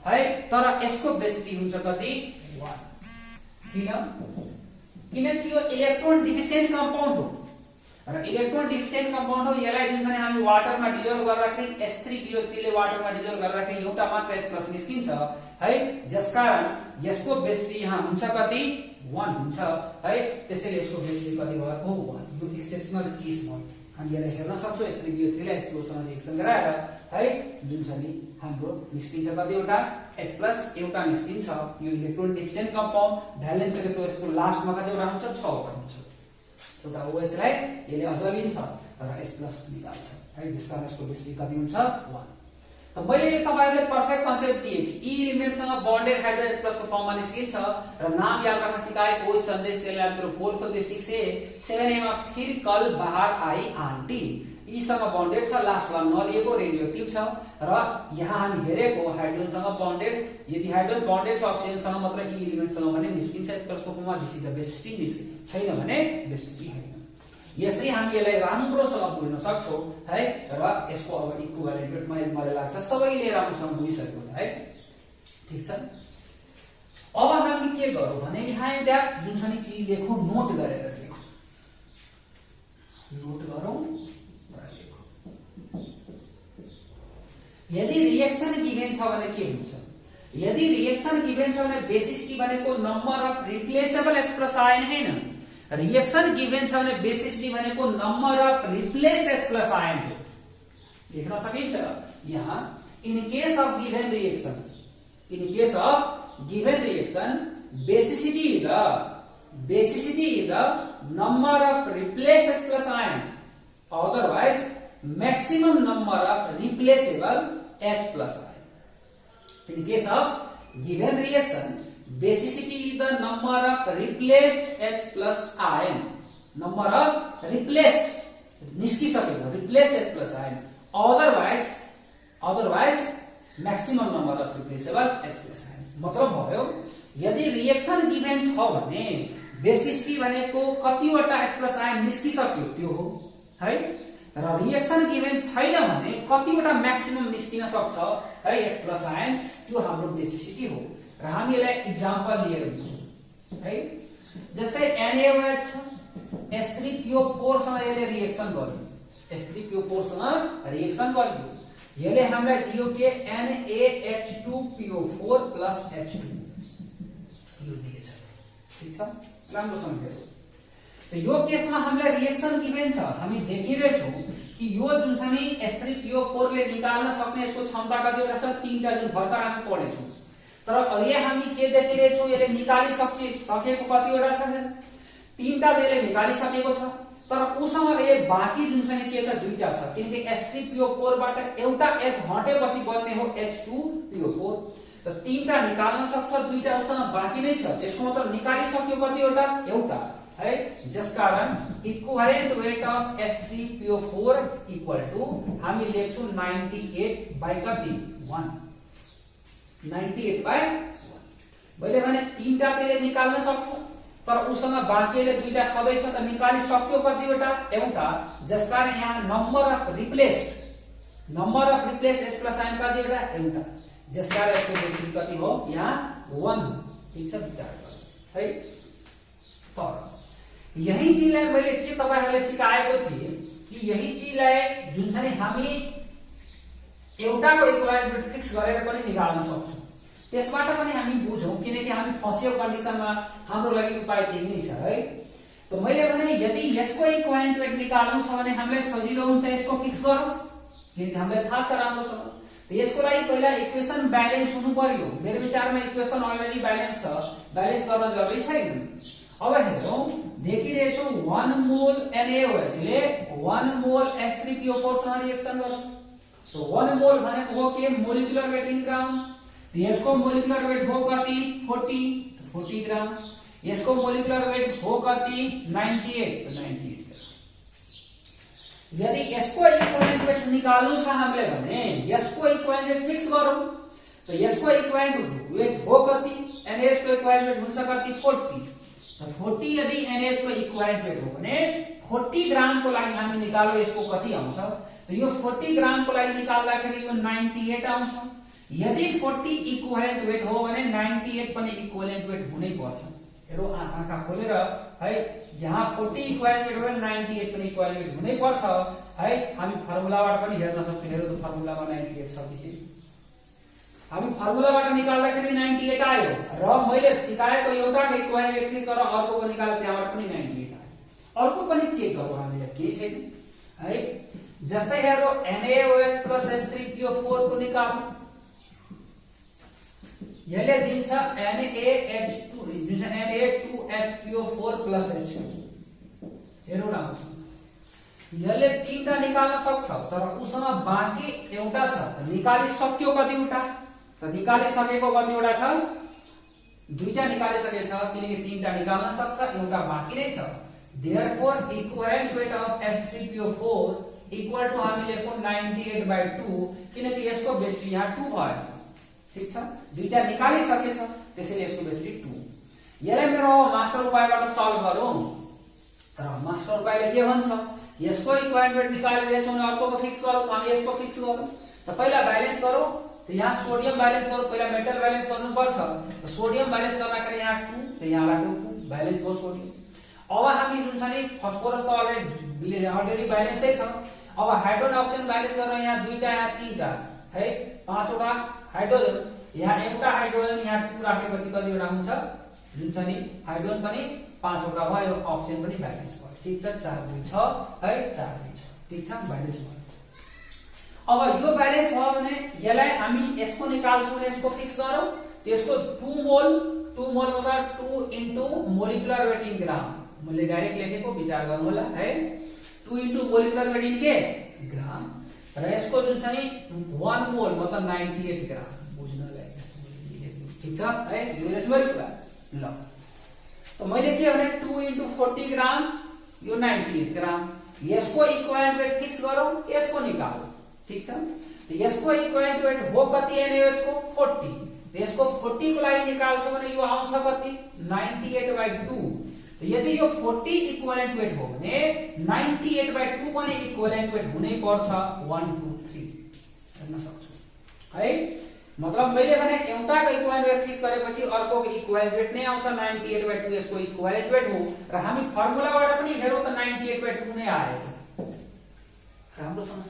है। तर यसको बेसिटी हुन्छ कति? 1। किनकि यो इलेक्ट्रोन डिफिसिएन्ट कम्पाउन्ड हो र इलेक्ट्रोन डिफिसिएन्ट कम्पाउन्ड हो। यसलाई जुन छ नि हामी वाटरमा डिजोल्भ गर्दाखेरि H3BO3 ले वाटरमा डिजोल्भ गर्दाखेरि एउटा मात्र H+ निस्किन्छ है। जसकारण यसको बेसिटी यहाँ हुन्छ कति? 1 हुन्छ है। त्यसैले यसको बेसिटी कति भएको? 1। यो एक्सेप्सनल केस हो हामीलाई हेर्न सक्छौँ H3BO3 लाई H2O सँग रिएक्सन गराएर है जुन छ नि हाम्रो निस्किन्छ कतिवटा H प्लस एउटा निस्किन्छ यो इलेक्ट्रोन डिफिसिएन्ट कम्पाउन्ड भ्यालेन्स इलेक्ट्रोन यसको लास्टमा कतिवटा हुन्छ 6 वटा हुन्छ एउटा OH लाई यसले अझ लिन्छ तर H प्लस निकाल्छ है जसका यसको डेन्सिटी कति हुन्छ 1 त मैले तपाईहरुले पर्फेक्ट कन्सेप्ट दिए कि ई एलिमेन्टसँग बन्डेड हाइड्रोजन प्लस को फर्ममा निस्किन्छ र नाम याद राख्न सिकाए कोष सन्देश सेलान्द्रो पोल खोल्दै 6A 7A मा फिर कल बाहर आई आन्टी ई सँग बन्डेड छ लास्ट वाला नलिएको रेडियोएक्टिभ छ र यहाँ हामी हेरेको हाइड्रोजन सँग बन्डेड यदि हाइड्रोजन बन्डेड छ अक्सिजन सँग मात्र ई एलिमेन्ट सँग भने निस्किन्छ प्लस को फर्ममा दिस इज द बेसिटी निस्किन्छ छैन भने बेसिटी हैन यसरी हामी यसलाई राम्रोसँग बुझ्न सक्छौं है र यसको अब इक्विभ्यालेन्ट मलाई लाग्छ सबैले राम्रोसँग बुझिसक्यो है ठीक छ अब हामी के गरौँ भने यहाँ एउटा जुन छ नि चीज लेखौं नोट गरेर लेखौं नोट गरौँ र लेखौं यदि रिएक्सन गिभेन छ भने के हुन्छ यदि रिएक्सन गिभेन छ भने बेसिसिटी भनेको number of replaceable H+ ion हैन रिएक्सन गिभेन छ भने बेसिसिटी भनेको number of replaced H+ ion हो लेख्न सकिन्छ यहाँ in case of given reaction basicity is the number of replaced H+ ion otherwise maximum number of replaceable H+ ion. In case of given reaction, basicity is the number of replaced H+ ion. Number of replaced replaced H+ ion. Otherwise maximum number of replaceable H+ ion. मतलब भयो यदि रिएक्सन गिभेन छ भने बेसिसिटी भनेको कतिवटा H+ आयन निस्किसक्यो त्यो हो है र रिएक्सन गिभेन छैन भने कतिवटा म्याक्सिमम निस्किन सक्छ है H+ आयन त्यो हाम्रो बेसिसिटी हो र हामी यसलाई एक्जाम्पल लिएर बुझौं है जस्तै NaOH H3PO4 सँग यसले रिएक्सन गर्यो H3PO4 सँग रिएक्सन गर्यो यसले हामीलाई दियो के NaH2PO4 H2 यो दिएछ ठीक छ राम्रोसँग हेरौं तो यो केसमा हामीलाई रिएक्सन गिभेन छ हामी देखिरहेछौं कि यो जुन छ नि H3PO4 ले निकाल्न सक्ने यसको क्षमता कतिवटा छ तीनटा जुन भर्खर हामी पढेछौं तर अहिले हामी के देखिरहेछौं यसले निकालिसकेको कतिवटा छ तीनटा यसले निकालिसकेको छ तर उसँग यो बाँकी जुन छ नि के छ दुईटा छ किनकि H3PO4 बाट एउटा H हटेपछि बन्ने हो H2PO4 त तीनटा निकाल्न सक्छ दुईटा उसँग बाँकी नै छ यसको मतलब निकालिसक्यो कतिवटा एउटा है जसकारण equivalent weight of H3PO4 equal to हामी लेख्छौं 98 बाइ कति 1 98 बाइ 1 मैले भने तीनटा त्यसले निकाल्न सक्छ तर उसँग बाँकीले दुईटा छदै छ त निकालिसक्यो कतिवटा एउटा जसकारण यहाँ number of replaced H+ ion कतिवटा एउटा जसकारण यसको बेसिस कति हो यहाँ 1 ठीक छ विचार गर्नु है तर यही चीजलाई मैले के तपाईहरुले सिकाएको थिए कि यही चीजलाई जुन छ नि हामी एउटाको इक्विभ्यालेन्ट फिक्स गरेर पनि निकाल्न सक्छौं त्यसबाट पनि हामी बुझौं किनकि हामी फस्यो कन्डिसनमा हाम्रो लागि उपाय त्यही नै छ है त मैले भने यदि यसको इक्विभ्यालेन्ट निकाल्नु छ भने हामीलाई सजिलो हुन्छ यसको फिक्स गरौँ किनकि हामीलाई थाहा छ राम्रोसँग त यसको लागि पहिला इक्वेसन ब्यालेन्स हुनु पर्यो मेरो विचारमा इक्वेसन अलरेडी ब्यालेन्स छ ब्यालेन्स गर्न जरुरी छैन अब हेरौं देखिरहेछौं 1 मोल NaOH ले 1 मोल H3PO4 सँग रिएक्सन गर्छ सो 1 मोल भनेको हो के मोलिकुलर वेट इन ग्राम यसको मोलिकुलर वेट हो कति 40 ग्राम यसको मोलिकुलर वेट हो कति 98 यदि यसको इक्विभ्यालेन्ट वेट निकाल्नु छ हामीले भने यसको इक्विभ्यालेन्ट वेट फिक्स गरौँ त यसको इक्विभ्यालेन्ट वेट हो कति NaOH को इक्विभ्यालेन्ट वेट हुन्छ कति 40 तो 40 यदि NaOH को इक्विभ्यालेन्ट वेट हो भने 40 ग्राम को लागि हामी निकाल्यो यसको कति आउँछ त यो 40 ग्राम को लागि निकाल्दाखेरि यो 98 आउँछ यदि 40 इक्विभ्यालेन्ट वेट हो भने 98 पनि इक्विभ्यालेन्ट वेट हुनै पर्छ हेरौ आँखा खोलेर है यहाँ 40 इक्विभ्यालेन्ट वेट हो भने 98 पनि इक्विभ्यालेन्ट वेट हुनै पर्छ है हामी फर्मुलाबाट पनि हेर्न सक्छौं हेरौ त फर्मुलामा 98 छ कि हामी फर्मुलाबाट निकाल्दाखेरि 98 आयो र मैले सिकाएको एउटाको इक्विभ्यालेन्ट फिक्स गरेर अर्कोको निकाल्दा त्यहाँबाट पनि 98 आयो अर्को पनि चेक गरौँ हामीले के छैन है। जस्तै हेर्नु NaOH plus H3PO4 को निकाल्नु, यसले दिन्छ NaH2 जुन चाहिँ Na2HPO4 plus H2। हेरौँ राम्रोसँग, यसले तीनटा निकाल्न सक्छ, तर उसँग बाँकी एउटा छ। निकालिसक्यो कतिवटा? त निकालिसकेको कतिवटा छ? दुईटा निकालिसकेछ, किनकि तीनटा निकाल्न सक्छ, एउटा बाँकी नै छ। Therefore equivalent weight of H3PO4 equal to हामी लेखौँ 98/2, किनकि यसको बेसिस यहाँ 2 भयो। ठीक छ, दुईटा निकालिसकेछ, त्यसैले यसको बेसिस 2। यसलाई मेरो मास्टर उपायबाट सल्भ गरौँ। तर मास्टर उपायले के भन्छ? यसको इक्विभ्यालेन्ट वेट निकालेर यसो अर्कोको फिक्स गरौँ, हामी यसको फिक्स गरौँ। त पहिला ब्यालेन्स गरौँ, त यहाँ सोडियम ब्यालेन्स गरौँ, पहिला मेटल ब्यालेन्स गर्नुपर्छ। त सोडियम ब्यालेन्स गर्नका यहाँ 2, त यहाँ राख्नु 2 ब्यालेन्स हो सोडियम। अब हामी जुन छ नि फस्फोरस त अलरेडी ब्यालेन्सै छ। अब हाइड्रोजन अक्सिजन ब्यालेन्स गर्न यहाँ दुईटा, यहाँ तीनटा है, 5वटा हाइड्रोजन, यहाँ एउटा हाइड्रोजन, यहाँ 2 राखेपछि कतिवटा हुन्छ? जुन छ नि हाइड्रोजन पनि 5वटा भयो, अक्सिजन पनि ब्यालेन्स भयो। ठीक छ, 4 2 6 है, 4 2 6। ठीक छ, ब्यालेन्स भयो। अब यो ब्यालेन्स भयो भने यसलाई हामी यसको निकाल्छौँ, यसको फिक्स गरौँ। त्यसको 2 मोल मतलब 2 इन्टु मोलिकुलर वेट इन ग्राम। मैले डाइरेक्ट लेखेको, विचार गर्नु होला है। 2 इन्टु मोलिकुलर वेट इन के ग्राम, र यसको जुन छ नि 1 मोल मतलब 98 ग्राम बुझ्नलाई। ठीक छ है, यो रेसमरी कुरा ल। त मैले के भने 2 इन्टु 40 ग्राम, यो 98 ग्राम। यसको इक्विभ्यालेन्ट वेट फिक्स गरौँ, यसको निकालौँ। ठीक छ, त यसको इक्विभ्यालेन्ट वेट हो कति? NaOH को 40। यसको 40 को लागि निकाल्छौँ भने यो आउँछ कति? 98/2। त यदि यो 40 इक्विभ्यालेन्ट वेट हो भने 98/2 पनि इक्विभ्यालेन्ट वेट हुनै पर्छ। 1 2 3 हेर्न सक्छु है। मतलब मैले भने एउटाको इक्विभ्यालेन्ट वेट फिक्स गरेपछि अर्कोको इक्विभ्यालेन्ट वेट नै आउँछ 98/2, यसको इक्विभ्यालेन्ट वेट हो। र हामी फर्मुलाबाट पनि हेरौँ त 98/2 नै आएछ। राम्रोसँग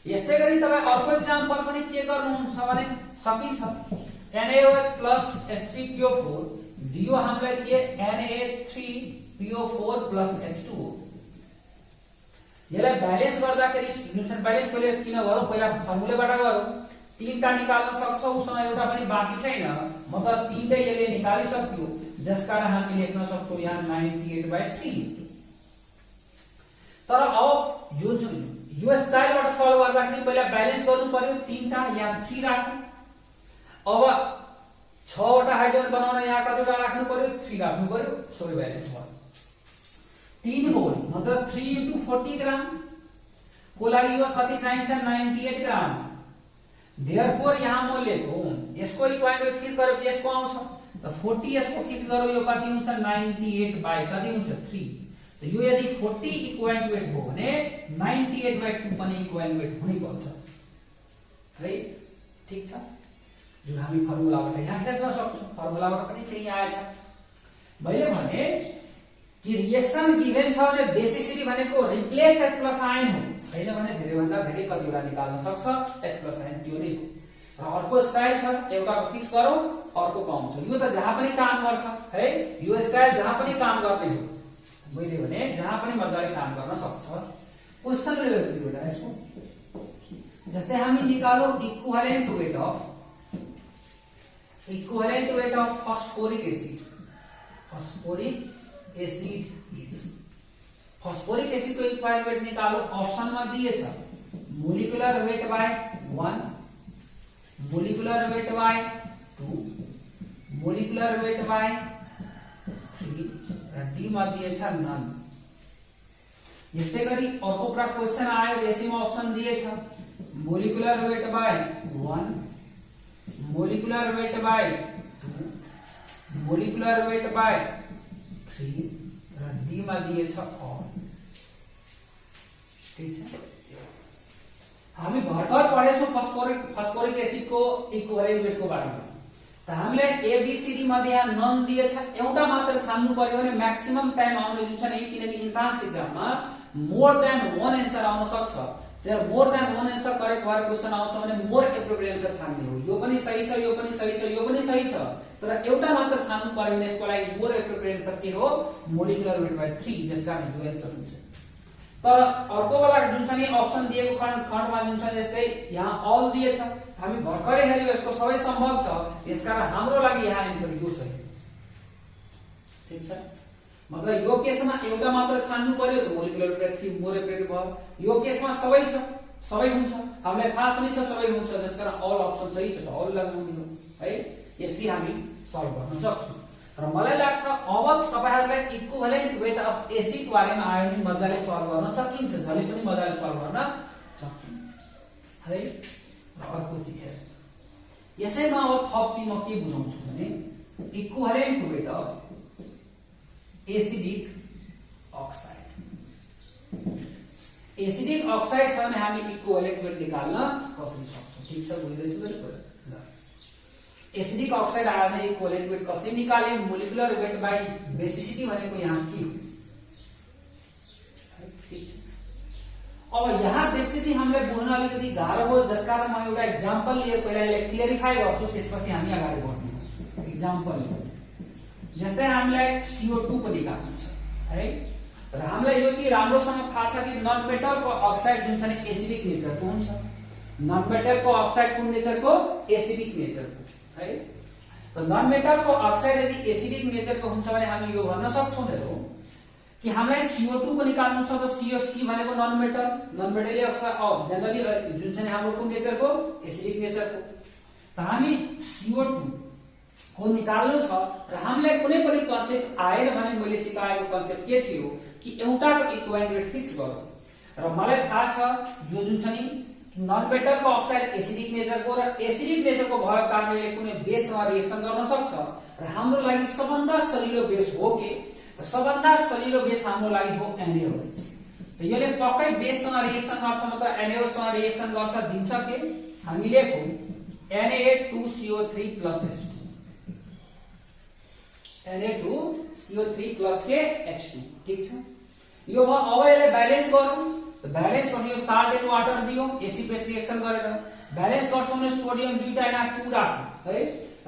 यस्तै गरी तपाईं अर्को एक्जाम्पल पनि चेक गर्नुहुन्छ भने सकिन्छ। NaOH plus H3PO4 दियो हामीलाई के? Na3PO4 plus H2O। यसलाई ब्यालेन्स गर्दाखेरि जुन छ ब्यालेन्स पहिले किन गरौँ? पहिला फर्मुलाबाट गरौँ। तीनटा निकाल्न सक्छ, उसँग एउटा पनि बाँकी छैन, मतलब तीनटै यसले निकालिसक्यो, जसकारण हामी लेख्न सक्छौँ यहाँ 98/3। तर अब यो स्टाइलबाट सल्भ गर्दाखेरि पहिला ब्यालेन्स गर्नु पर्यो। तीनटा यहाँ 3 राख्नु। अब 6वटा हाइड्रोजन बनाउन यहाँ कतिवटा राख्नु पर्यो? 3 राख्नु पर्यो, सबै ब्यालेन्स भयो। 3 मोल मतलब 3 इन्टु 40 ग्राम को लागि यो कति चाहिन्छ? 98 ग्राम। Therefore यहाँ म लेखौँ, यसको इक्विभ्यालेन्ट वेट फिक्स गरेपछि यसको आउँछ। त 40 यसको फिक्स गरौँ, यो कति हुन्छ? 98 कति हुन्छ? 3। त यो यदि 40 इक्विभ्यालेन्ट वेट हो भने 98/2 पनि इक्विभ्यालेन्ट वेट हुनै पर्छ है। ठीक छ, जुन हामी फर्मुलाबाट यहाँ हेर्न सक्छौँ। फर्मुलाबाट पनि त्यही आएछ। मैले भने कि रिएक्सन गिभेन छ भने बेसिसिटी भनेको रिप्लेस्ड H प्लस आयन हो, छैन भने धेरै भन्दा धेरै कतिवटा निकाल्न सक्छ H प्लस आयन, त्यो नै हो। र अर्को स्टाइल छ, एउटाको फिक्स गरौँ, अर्कोको आउँछ। यो त जहाँ पनि काम गर्छ है, यो स्टाइल जहाँ पनि काम गर्ने हो। मैले भने जहाँ पनि मजाले काम गर्न सक्छ। क्वेशन लेभल एउटा यसको, जस्तै हामी निकालौँ equivalent weight of phosphoric acid. Phosphoric acid is, phosphoric acid को इक्विभ्यालेन्ट वेट निकालो। ऑप्शन में दिए छ molecular weight by 1, molecular weight by 2, molecular weight by 3 र डी मा दिए छ नन। यस्तै गरी अर्को कुरा क्वेशन आयो, यसैमा अप्सन दिए छ molecular weight by 1, molecular weight by 2, molecular weight by 3 र डी मा दिए छ ऑल। ठीक छ, हामी भर्खर पढेछौं फस्फोरिक एसिड को इक्विभ्यालेन्ट वेट को बारेमा। त हामीले एबीसीडी मध्ये यहाँ नन दिए छ, एउटा मात्र छान्नु पर्यो भने म्याक्सिमम टाइम आउने जुन छ नि, किनकि इन्ट्रान्स एक्जाममा मोर देन 1 आन्सर आउन सक्छ। जब मोर देन 1 आन्सर करेक्ट भएर क्वेशन आउँछ भने मोर एप्रोप्रिएट आन्सर छान्ने हो। यो पनि सही छ, यो पनि सही छ, यो पनि सही छ, तर एउटा मात्र छान्नु पर्यो भने यसको लागि मोर एप्रोप्रिएट आन्सर के हो? मोलिकुलर वेट बाइ 3, जसका यो आन्सर हुन्छ। तर अर्को वाला जुन छ नि अप्सन दिएको खण्डमा जुन छ जस्तै यहाँ अल दिएछ, हामी भर्खरै हेर्यौ यसको सबै सम्भव छ, यसकारण हाम्रो लागि यहाँ आन्सर यो छ। ठीक छ, मतलब यो केसमा एउटा मात्र छान्नु पर्यो त मोलिकुलर वेट 3 मोर एप्रेट भयो। यो केसमा सबै छ, सबै हुन्छ, हामीलाई थाहा पनि छ सबै हुन्छ, त्यसकारण अल अप्सन सही छ त अल लगाउने हो है। यसले हामी सल्भ गर्न सक्छौं। र मलाई लाग्छ अब तपाईहरुलाई इक्विभलेन्ट वेट अफ एसिड बारेमा आयो भने मजाले सल्भ गर्न सकिन्छ, जले पनि मजाले सल्भ गर्न सक्छ है। र अर्को चाहिँ हेर, यसैमा अब थप चाहिँ म के बुझाउँछु भने equivalent weight of acidic oxide. Acidic oxide छ भने हामी इक्विभलेन्ट वेट निकाल्न कसरी सक्छौं? ठीक छ, बुझिरहेछु बिल्कुल। एसिडिक अक्साइड आयो भने इक्विभलेन्ट वेट कसरी निकाल्ने? मोलिकुलर वेट बाइ बेसिसिटी भनेको यहाँ के हो? ठीक छ, अब यहाँ बेसिसिटी हामीलाई बुझ्न अलिकति गाह्रो हो, जसकारण म एउटा एक्जाम्पल लिएर पहिला यसलाई क्लियरिफाई गर्छु, त्यसपछि हामी अगाडि बढ्छौँ। एक्जाम्पल जस्तै हामीलाई CO2 को निकाल्नु छ है, र हामीलाई यो चाहिँ राम्रोसँग थाहा छ कि नन मेटलको अक्साइड जुन छ नि एसिडिक नेचरको हुन्छ। नन मेटलको अक्साइड कुन नेचरको? एसिडिक नेचरको है। त नन मेटलको अक्साइड यदि एसिडिक नेचरको हुन्छ भने हामी यो भन्न सक्छौं कि हामीलाई CO2 को निकाल्नु छ, त COC भनेको नन मेटल, नन मेटलीय अक्साइड जनरली जुन छ नि हाम्रो कुन नेचरको? एसिडिक नेचरको। त हामी CO2 को निकाल्नु छ र हामीलाई कुनै पनि कन्सेप्ट आएन भने मैले सिकाएको कन्सेप्ट के थियो कि एउटाको इक्विभलेन्ट वेट फिक्स गरौँ। र मलाई थाहा छ यो जुन छ नि नन मेटलको अक्साइड एसिडिक नेचरको र एसिडिक नेचरको भएको कारणले कुनै बेससँग रिएक्सन गर्न सक्छ, र हाम्रो लागि सबभन्दा सजिलो बेस हो के? सबभन्दा सजिलो बेस हाम्रो लागि हो NaOH। त यसले पक्कै बेससँग रिएक्सन गर्छ, मतलब NaOH सँग रिएक्सन गर्छ, दिन्छ के? हामी लेखौं Na2CO3 + H2, Na2CO3 + H2। ठीक छ, यो भयो। अब यसलाई ब्यालेन्स गरौँ, त ब्यालेन्स गर्ने यो साल्ट एन्ड वाटर दियो, एसिड बेस रिएक्सन गरेर ब्यालेन्स गर्छौं भने सोडियम दुईटा यहाँ 2 राख्नु है,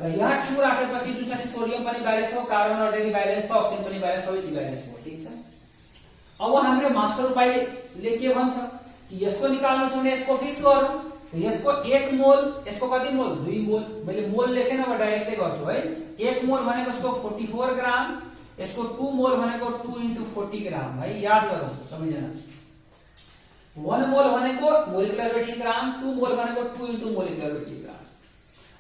र यहाँ 2 राखेपछि जुन छ नि सोडियम पनि ब्यालेन्स हो, कार्बन अलरेडी ब्यालेन्स छ, अक्सिजन पनि ब्यालेन्स, सबै चिज ब्यालेन्स हो। ठीक छ, अब हाम्रो मास्टर उपायले के भन्छ कि यसको निकाल्नु छ भने यसको फिक्स गरौँ। यसको 1 मोल, यसको कति मोल? 2 मोल। मैले मोल लेखेन, म डाइरेक्टली गर्छु है। 1 मोल भनेको यसको 44 ग्राम, यसको 2 मोल भनेको 2 × 40 ग्राम है, याद गरौँ सबैजना। 1 मोल भनेको मोलिकुलर वेट इन ग्राम, 2 मोल भनेको 2 × मोलिकुलर वेट इन ग्राम।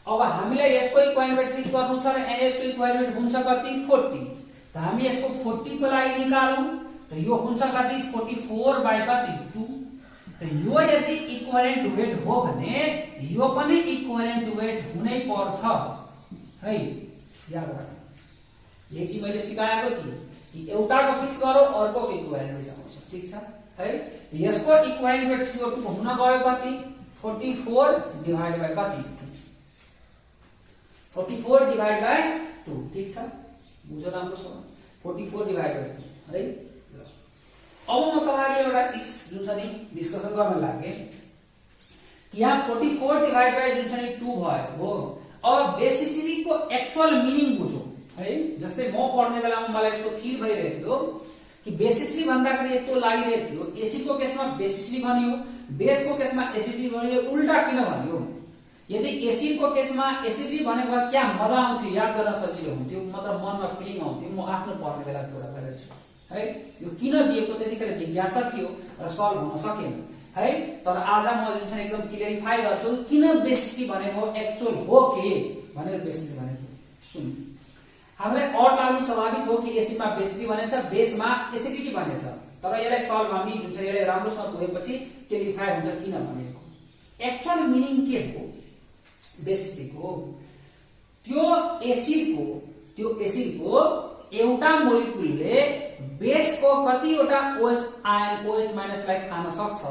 अब हामीलाई यसको इक्विभलेन्ट वेट फिक्स गर्नु छ र NaOH को इक्विभलेन्ट वेट हुन्छ कति? 40। त हामी यसको 40 को लागि निकालौं, त यो हुन्छ कति? 44 / कति? 2। त यो यदि इक्विभलेन्ट वेट हो भने यो पनि इक्विभलेन्ट वेट हुनै पर्छ है, याद राख्नु। यही चाहिँ मैले सिकाएको थिएँ कि एउटाको फिक्स गरौ, अर्कोको इक्विभलेन्ट वेट आउँछ। ठीक छ है, यसको इक्विभलेन्ट वेट CO2 को हुन गयो कति? 44 डिवाइड बाइ कति? 44 डिवाइड बाइ 2। ठीक छ, बुझ्नु राम्रोसँग, 44 डिवाइड बाइ 2 है। अब म तपाईहरुले एउटा चीज जुन छ नि डिस्कसन गर्न लागे कि यहाँ 44 डिवाइड बाइ जुन छ नि 2 भयो हो। अब बेसिसिटी को एक्चुअल मिनिङ बुझौं है। जस्तै म पढ्ने बेलामा मलाई यस्तो फिल भइरहेको थियो कि बेसिसिटी भन्दाखेरि यस्तो लागिरहेको थियो, एसिडको केसमा बेसिसिटी भनियो, बेसको केसमा एसिडिटी भनियो, उल्टा किन भनियो? यदि एसिडको केसमा एसिडिटी भनेको क्या मजा आउँथ्यो, याद गर्न सजिलो हुन्थ्यो, मतलब मनमा फिलिङ आउँथ्यो। म आफ्नो पढ्ने बेला कुरा गरेछु है, यो किन दिएको त्यतिखेर जिज्ञासा थियो र सल्भ हुन सकेन है। तर आज म जुन छ एकदम क्लियरिफाई गर्छु किन बेसिसिटी भनेको एक्चुअल हो के भनेर बेसिसिटी भनेको। सुन, हामीलाई अड लाग्नु स्वाभाविक हो कि एसिडमा बेसिसिटी भनेछ, बेसमा एसिडिटी भनेछ, तर यसलाई सल्भ हामी जुन छ यसलाई राम्रोसँग बुझेपछि क्लियरिफाई हुन्छ किन भनेको। एक्चुअल मिनिङ के हो बेसिसिटीको? त्यो एसिडको एउटा मोलिकुलले बेसको कतिवटा OH आयन OH माइनस लाई खान सक्छ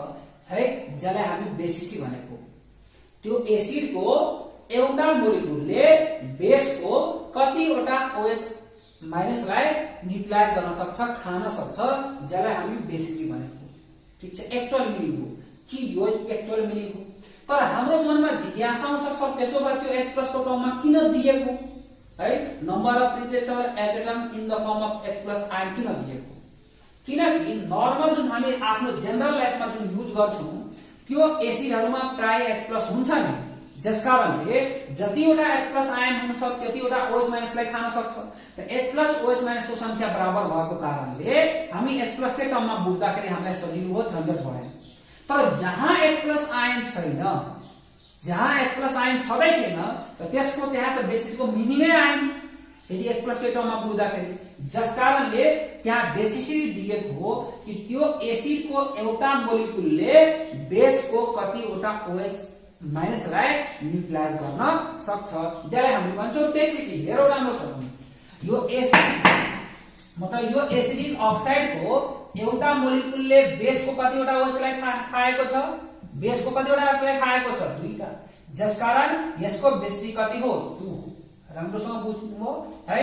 है, जसलाई हामी बेसिसिटी भनेको। त्यो एसिडको एउटा मोलिकुलले बेसको कतिवटा OH माइनस लाई न्यूट्रलाइज गर्न सक्छ, खान सक्छ, जसलाई हामी बेसिसिटी भनेको। ठीक छ, एक्चुअल मिनिङ हो कि यो एक्चुअल मिनिङ हो। तर हाम्रो मनमा जिज्ञासा आउँछ सर त्यसो भए त्यो H+ को टर्ममा किन दिएको है? Number of replaceable atom in the form of H+ ion किन दिएको? किनकि नर्मल जुन हामी आफ्नो जनरल लाइफमा जुन युज गर्छौं त्यो एसिडहरुमा प्राय H+ हुन्छ नि, जसकारणले जतिवटा H+ आयन हुन्छ त्यतिवटा OH- लाई खान सक्छ। त H+ OH- को संख्या बराबर भएको कारणले हामी H+ कै टर्ममा बुझ्दाखेरि हामीलाई सजिलो हो, झन्झट भएन। तर जहाँ H+ आयन छैन, जहाँ H+ आयन छँदै छैन त त्यसको त्यहाँ त बेसिसको मिनिङै आएन यदि H+ के टर्ममा बुझ्दाखेरि, जसकारणले त्यहाँ बेसिसिटी दिएको हो कि त्यो एसिडको एउटा मोलिक्युलले बेसको कतिवटा OH- लाई न्यूट्रलाइज गर्न सक्छ, जसलाई हामी भन्छौं बेसिसिटी। हेरौ राम्रोसँग, यो एसिड मतलब यो एसिडिक अक्साइडको एउटा मोलिक्युलले बेसको कतिवटा OH लाई खाएको छ, बेसको कतिवटा OH लाई खाएको छ, दुईटा, जसकारण यसको बेसिसिटी कति हो, 2। राम्रोसँग बुझ्नुभयो है।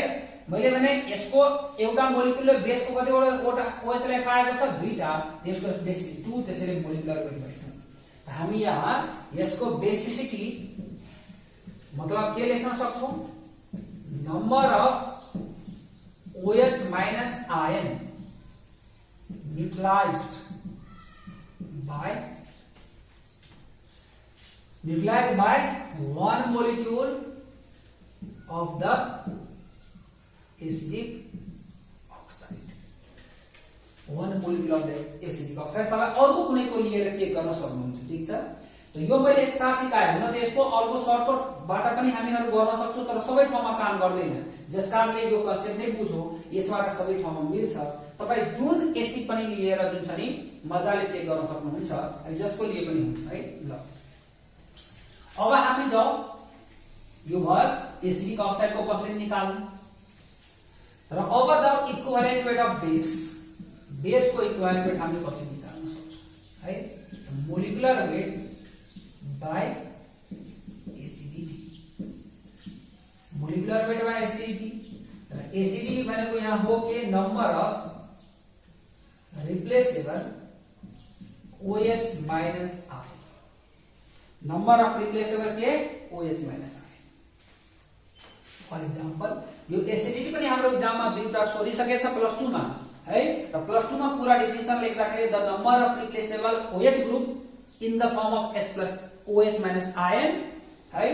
मैले भने यसको एउटा मोलिक्युलले बेसको कतिवटा OH लाई खाएको छ, दुईटा, यसको बेसिसिटी 2, त्यसैले मोलिकुलर वेट 2। हामी यहाँ यसको बेसिसिटी मतलब के लेख्न सक्छौं, number of OH- ion neutralized by one molecule of the acidic oxide, one molecule of the acidic oxide। तपाईं अर्को कुनैको लिएर चेक गर्न सक्नुहुन्छ, ठीक छ। त यो मैले यसका सिकाए हुन त यसको अर्को सर्टकटबाट पनि हामीहरु गर्न सक्छौं, तर सबै ठाउँमा काम गर्दैन, जसकारणले यो कन्सेप्ट नै बुझ्नु, यसबाट सबै ठाउँमा मिल्छ। तपाई जुन एसिड पनि लिएर जुन छ नि मजाले चेक गर्न सक्नुहुन्छ, अनि जसको लिए पनि हुन्छ है। ल अब हामी जाऊ, यो भयो एसिडिक अक्साइडको पर्सेन्ट निकाल्नु, र अब जाऊ इक्विभ्यालेन्ट वेट अफ बेस। बेसको इक्विभ्यालेन्ट वेट हामीले कसरी निकाल्न सक्छौं है, molecular weight by acidity. Molecular weight by acidity, र एसिडिटी भनेको यहाँ हो के number of replaceable OH- ion, number of replaceable के OH- आयन। फर एग्जांपल यो एसिडिटी पनि हाम्रो एग्जाममा दुईटा सोधिसकेछ +2 मा है, र +2 मा पूरा डेफिनेसन लेख्दाखेरि the number of replaceable OH group in the form of H+ OH- ion है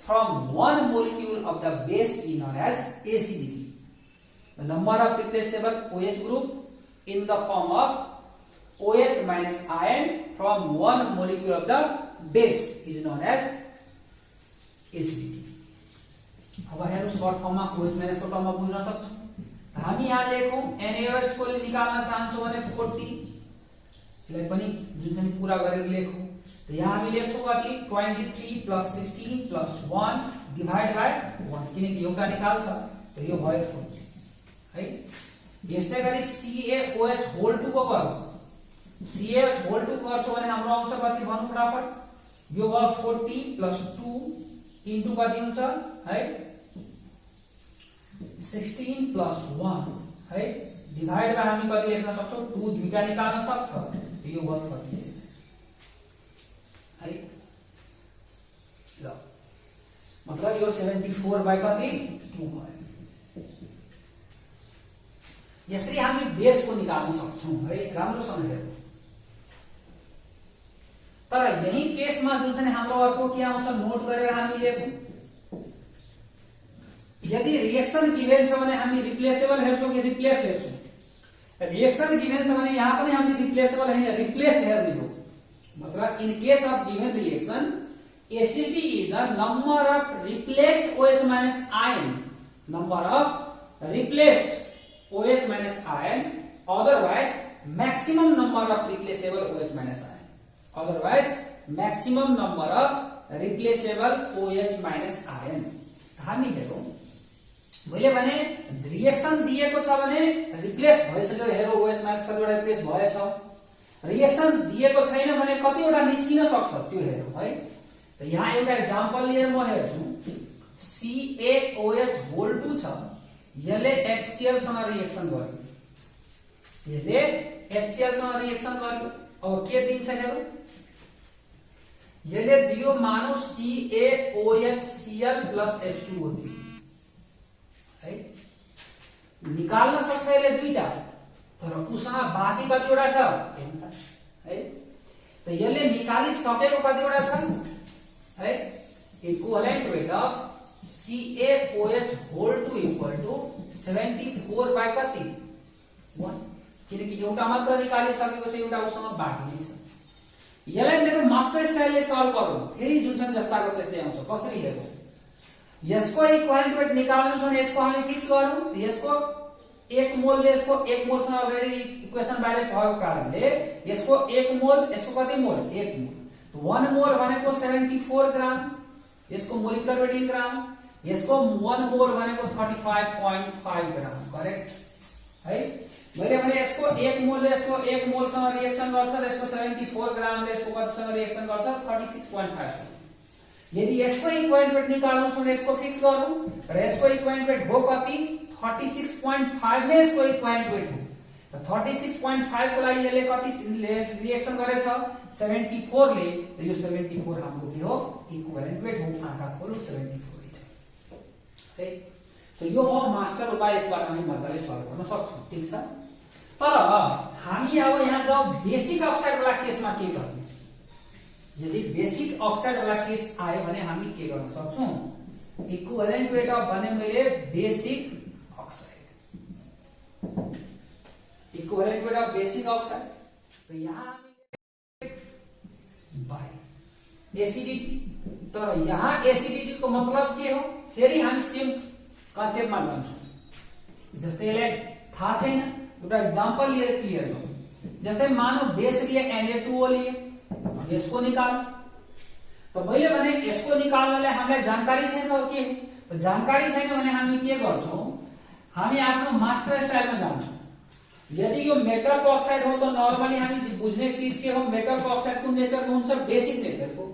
from one molecule of the base is known as acidity। the number of replaceable OH group in the form of OH- ion from one molecule of the base is known as acidity। अब हेरौं सर्ट फर्ममा OH- को टर्ममा बुझ्न सक्छौं। हामी यहाँ लेखौं NaOH को निकाल्न चाहन्छौं भने 40, यसलाई पनि जुन चाहिँ पूरा गरेर लेखौं। त यहाँ हामी लेख्छौं कति 23 + 16 + 1 डिवाइड बाइ 1, किनकि एउटा निकाल्छ त यो भयो 40 है। यस्तै गरी CaOH होल 2 को गरौँ, CaOH होल 2 गर्छौं भने हाम्रो आउँछ कति भन्नु फटाफट, यो भयो 40 + 2 इन्टु कति हुन्छ है 16 + 1 है, डिवाइड बाइ हामी कति लेख्न सक्छौं 2, दुईटा निकाल्न सक्छ, यो भयो 37 है। ल मतलब यो 74 बाइ कति 2 भयो। यसरी हामी बेसको निकाल्न सक्छौं है, राम्रोसँग हेर्नु। तर यही केसमा जुन चाहिँ हाम्रो अर्को के आउँछ नोट गरेर हामी लेखौं, यदि रिएक्सन गिभेन छ भने हामी रिप्लेसेबल हेर्छौं कि रिप्लेस हेर्छौं। रिएक्सन गिभेन छ भने यहाँ पनि हामी रिप्लेसेबल हैन रिप्लेस्ड हेर्ने हो। मतलब in case of given reaction acidity is the number of replaced OH- ion, number of replaced OH- ion, otherwise maximum number of replaceable OH- ion, otherwise maximum number of replaceable OH- ion। हामी हेरौं, मैले भने रिएक्सन दिएको छ भने रिप्लेस भइसक्यो, हेरौ OH- कतिवटा रिप्लेस भएछ, रिएक्सन दिएको छैन भने कतिवटा निस्किन सक्छ त्यो हेरौं है। त यहाँ एउटा एक्जाम्पल लिएर म हेर्छु, CaOH होल 2 छ, यसले HCl सँग रिएक्सन गर्यो, यसले HCl सँग रिएक्सन गर्यो। अब के दिन्छ हेरौं, यसले दियो मानौ CaOHCl + H2O है, निकाल्न सक्छ यसले दुईटा, तर उसँग बाँकी कतिवटा छ एउटा है। त यसले निकालिसकेको कतिवटा छ है। Equivalent weight of CaOH whole to equal to 74 by कति 1, किनकि एउटा मात्र निकालिसकेको छ, एउटा उसँग बाँकी नै छ। यसलाई मेरो मास्टर स्टाइलले सल्भ गरौँ, फेरि जुन छ जस्ताको त्यस्तै आउँछ। कसरी हेरौँ, यसको इक्विभलेन्ट वेट निकाल्नु छ भने यसको हामी फिक्स गरौँ। यसको 1 मोलले यसको 1 मोलसँग अलरेडी इक्वेसन ब्यालेन्स भएको कारणले यसको 1 मोल, यसको कति मोल 1 मोल, तो 1 मोल भनेको 74 ग्राम, यसको मोलिकुलर वेट इन ग्राम, यसको 1 मोल भनेको 35.5 ग्राम, करेक्ट है। मैले भने यसको 1 मोलले यसको 1 मोलसँग रिएक्सन गर्छ र यसको 74 ग्रामले यसको कतिसँग रिएक्सन गर्छ 36.5 सँग। यदि यसको इक्विभलेन्ट वेट निकाल्नु छ भने यसको फिक्स गरौँ र यसको इक्विभलेन्ट वेट हो कति 36.5 नै यसको इक्विभलेन्ट वेट हो। त 36.5 को लागि यसले कति रिएक्सन गरेछ 74 ले, र यो 74 हाम्रो के हो इक्विभलेन्ट वेट हो। आँखा खोलौ 74 छ है। त यो हो मास्टर उपाय, यसबाट हामी मजाले सल्भ गर्न सक्छौं, ठीक छ। तर हामी अब यहाँ जब बेसिक अक्साइड वाला केसमा के गर्ने, यदि बेसिक अक्साइड वाला केस आयो भने हामी के गर्न सक्छौं, इक्विभलेन्ट वेट अफ भने मैले basic oxide, equivalent weight of basic oxide, तो यहाँ बाइ एसिडिटी। तर यहाँ एसिडिटी को मतलब के हो, फेरि हामी सेम कन्सेप्टमा जान्छौं। जस्तै यसलाई थाहा छैन, एउटा एक्जाम्पल लिएर क्लियर गरौँ। जस्तै मानौ बेस लिए Na2O लिए, यसको निकाल्नु। त मैले भने यसको निकाल्नलाई हामीलाई जानकारी छैन हो के, त जानकारी छैन भने हामी के गर्छौं, हामी आफ्नो मास्टर स्टाइलमा जान्छौं। यदि यो मेटल अक्साइड हो त नर्मली हामी बुझ्ने चीज के हो, मेटल अक्साइड कुन नेचरको हुन्छ, बेसिक नेचरको।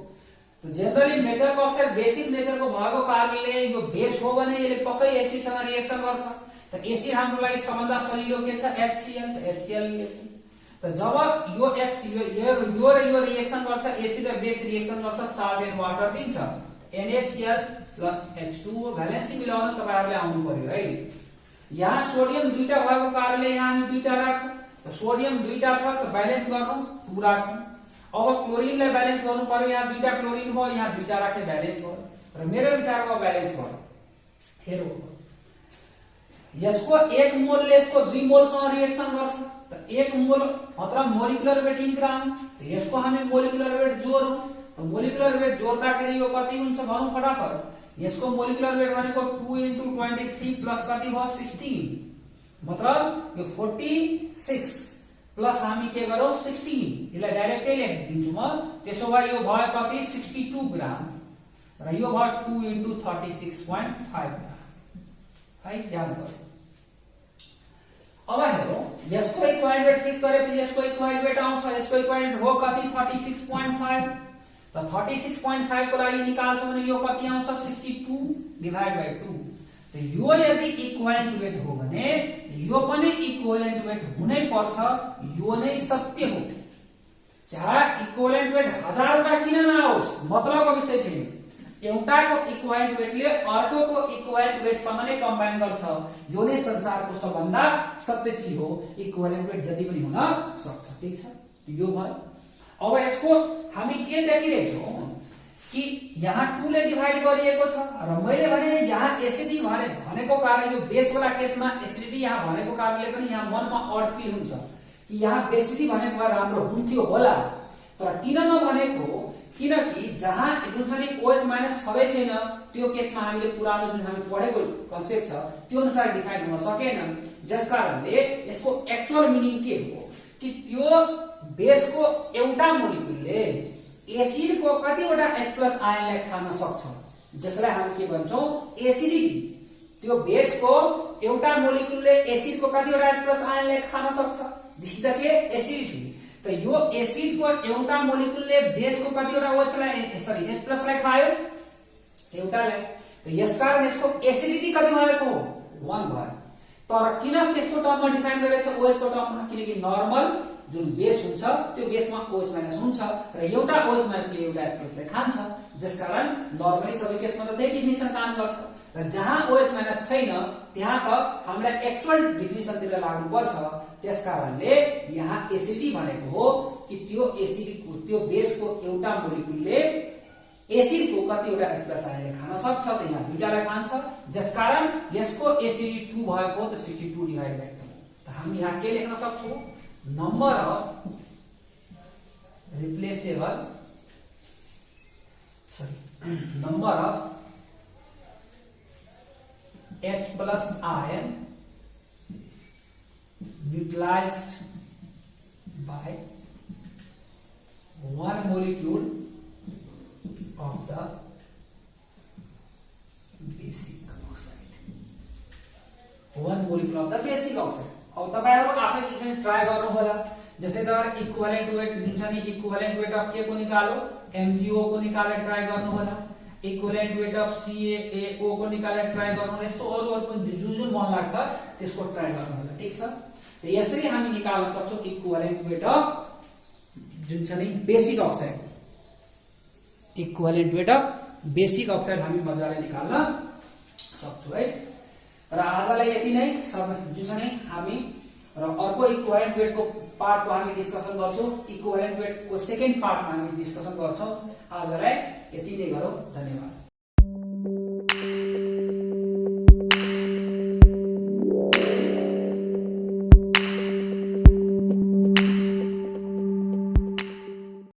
तो जनरली मेटल अक्साइड बेसिक नेचरको भएको कारणले यो बेस हो भने यसले पक्कै एसिडसँग रिएक्सन गर्छ। त एसिड हाम्रो लागि सबभन्दा सजिलो के छ HCl, त HCl लिएको। त जब यो यो र यो रिएक्सन गर्छ, एसिड र बेस रिएक्सन गर्छ, साल्ट एन्ड वाटर दिन्छ, NaCl प्लस H2O भ्यालेन्सी मिलाउन तपाईहरुले आउनु पर्यो है। यहाँ सोडियम दुईटा भएको कारणले यहाँ हामी दुईटा राखौं। त सोडियम दुईटा छ त ब्यालेन्स गर्नु 2 राखौं। अब क्लोरिनलाई ब्यालेन्स गर्नु पर्यो, यहाँ दुईटा क्लोरिन भयो, यहाँ दुईटा राखे ब्यालेन्स भयो। र मेरो विचारमा ब्यालेन्स गर्नु हेरौँ, यसको 1 मोलले यसको 2 मोलसँग रिएक्सन गर्छ। त 1 मोल मतलब मोलिकुलर वेट इन ग्राम, त यसको हामी मोलिकुलर वेट जोडौं। त मोलिकुलर वेट जोड्दाखेरि यो कति हुन्छ भनौं फटाफट। यसको मोलिकुलर वेट भनेको 2 × 23 प्लस कति भयो 16, मतलब यो 46 प्लस हामी के गरौँ 16, यसलाई डाइरेक्टै लेखिदिन्छु म। त्यसो भए यो भयो कति 62 ग्राम र यो भयो 2 × 36.5 ग्राम है, याद गरौँ। अब हेरौँ, यसको इक्विभलेन्ट वेट फिक्स गरेपछि यसको इक्विभलेन्ट वेट आउँछ, यसको इक्विभलेन्ट हो कति 36.5। त 36.5 को लागि निकाल्छ भने यो कति आउँछ 62 डिवाइड बाइ 2। त यो यदि इक्विभलेन्ट वेट हो भने यो पनि इक्विभलेन्ट वेट हुनै पर्छ, यो नै सत्य हो। चाहे इक्विभलेन्ट वेट 1000 वटा किन नआओस्, मतलबको विषय छैन। एउटाको इक्विभलेन्ट वेटले अर्कोको इक्विभलेन्ट वेटसँग नै कम्बाइन गर्छ, यो नै संसारको सबभन्दा सत्य चीज हो। इक्विभलेन्ट वेट जति पनि हुन सक्छ, ठीक छ। यो भयो। अब यसको हामी के देखिरहेछौँ कि यहाँ 2 ले डिवाइड गरिएको छ र मैले भने यहाँ एसिडी भनेको कारण यो बेस वाला केसमा एसिडिटी यहाँ भनेको कारणले पनि यहाँ मनमा अड फिल हुन्छ कि यहाँ बेसिडी भनेको भए राम्रो हुन्थ्यो होला। तर किन नभनेको, किनकि जहाँ जुन छ नि OH माइनस छँदै छैन, त्यो केसमा हामीले पुरानो जुन हामी पढेको कन्सेप्ट छ त्यो अनुसार डिफाइन हुन सकेन। जसकारणले यसको एक्चुअल मिनिङ के हो कि त्यो बेसको एउटा मोलिकुलले एसिडको कतिवटा H+ आयनलाई खान सक्छ, जसलाई हामी के भन्छौं एसिडिटी। त्यो बेसको एउटा मोलिकुलले एसिडको कतिवटा H+ आयनलाई खान सक्छ, दिस इज द के एसिडिटी। त यो एसिडको एउटा मोलिकुलले बेसको कतिवटा H+ लाई खायो एउटालाई, त यसकारण यसको एसिडिटी कति भएको 1 भयो। तर किन त्यस्तो टर्ममा डिफाइन गरेछ OH को टर्ममा, किनकि नर्मल जुन बेस हुन्छ त्यो बेसमा OH- हुन्छ र एउटा OH- ले एउटा H+ लाई खान्छ। जसकारण नर्मली सबै केसमा त त्यही डेफिनेसन काम गर्छ र जहाँ OH माइनस छैन त्यहाँ त हामीलाई एक्चुअल डेफिनेसनतिर लाग्नुपर्छ। त्यसकारणले यहाँ एसिडी भनेको हो कि त्यो एसिडको त्यो बेसको एउटा मोलिकुलले एसिडको कतिवटा H+ आयनले खान सक्छ त यहाँ दुईटालाई खान्छ, जसकारण यसको एसिडी 2 भएको त 62 डिवाइड बाइ 2। त हामी यहाँ के लेख्न सक्छौं, number of replaceable number of H+ ion utilized by one molecule of the basic oxide, one molecule of the basic oxide। अब तपाईहरु आफै जुन ट्राई गर्नु होला, जस्तै तपाईहरु इक्विभ्यालेन्ट वेट जुन छ नि इक्विभ्यालेन्ट वेट अफ के को निकालो, MgO को निकालेर ट्राई गर्नु होला, इक्विभ्यालेन्ट वेट अफ CaO को निकालेर ट्राई गर्नु होला, यस्तो अरु पनि जुन मन लाग्छ त्यसको ट्राई गर्नु होला, ठीक छ। त यसरी हामी निकाल्न सक्छौं इक्विभ्यालेन्ट वेट अफ जुन छ नि basic oxide, equivalent weight of basic oxide हामी मजाले निकाल्न सक्छौं है। र आजलाई यति नै, सब जुन छ नि हामी र अर्को इक्विभ्यालेन्ट वेट को पार्टको हामी डिस्कसन गर्छौं, इक्विभ्यालेन्ट वेट को सेकेन्ड पार्टमा हामी डिस्कसन गर्छौं। आजलाई यति नै गरौँ, धन्यवाद।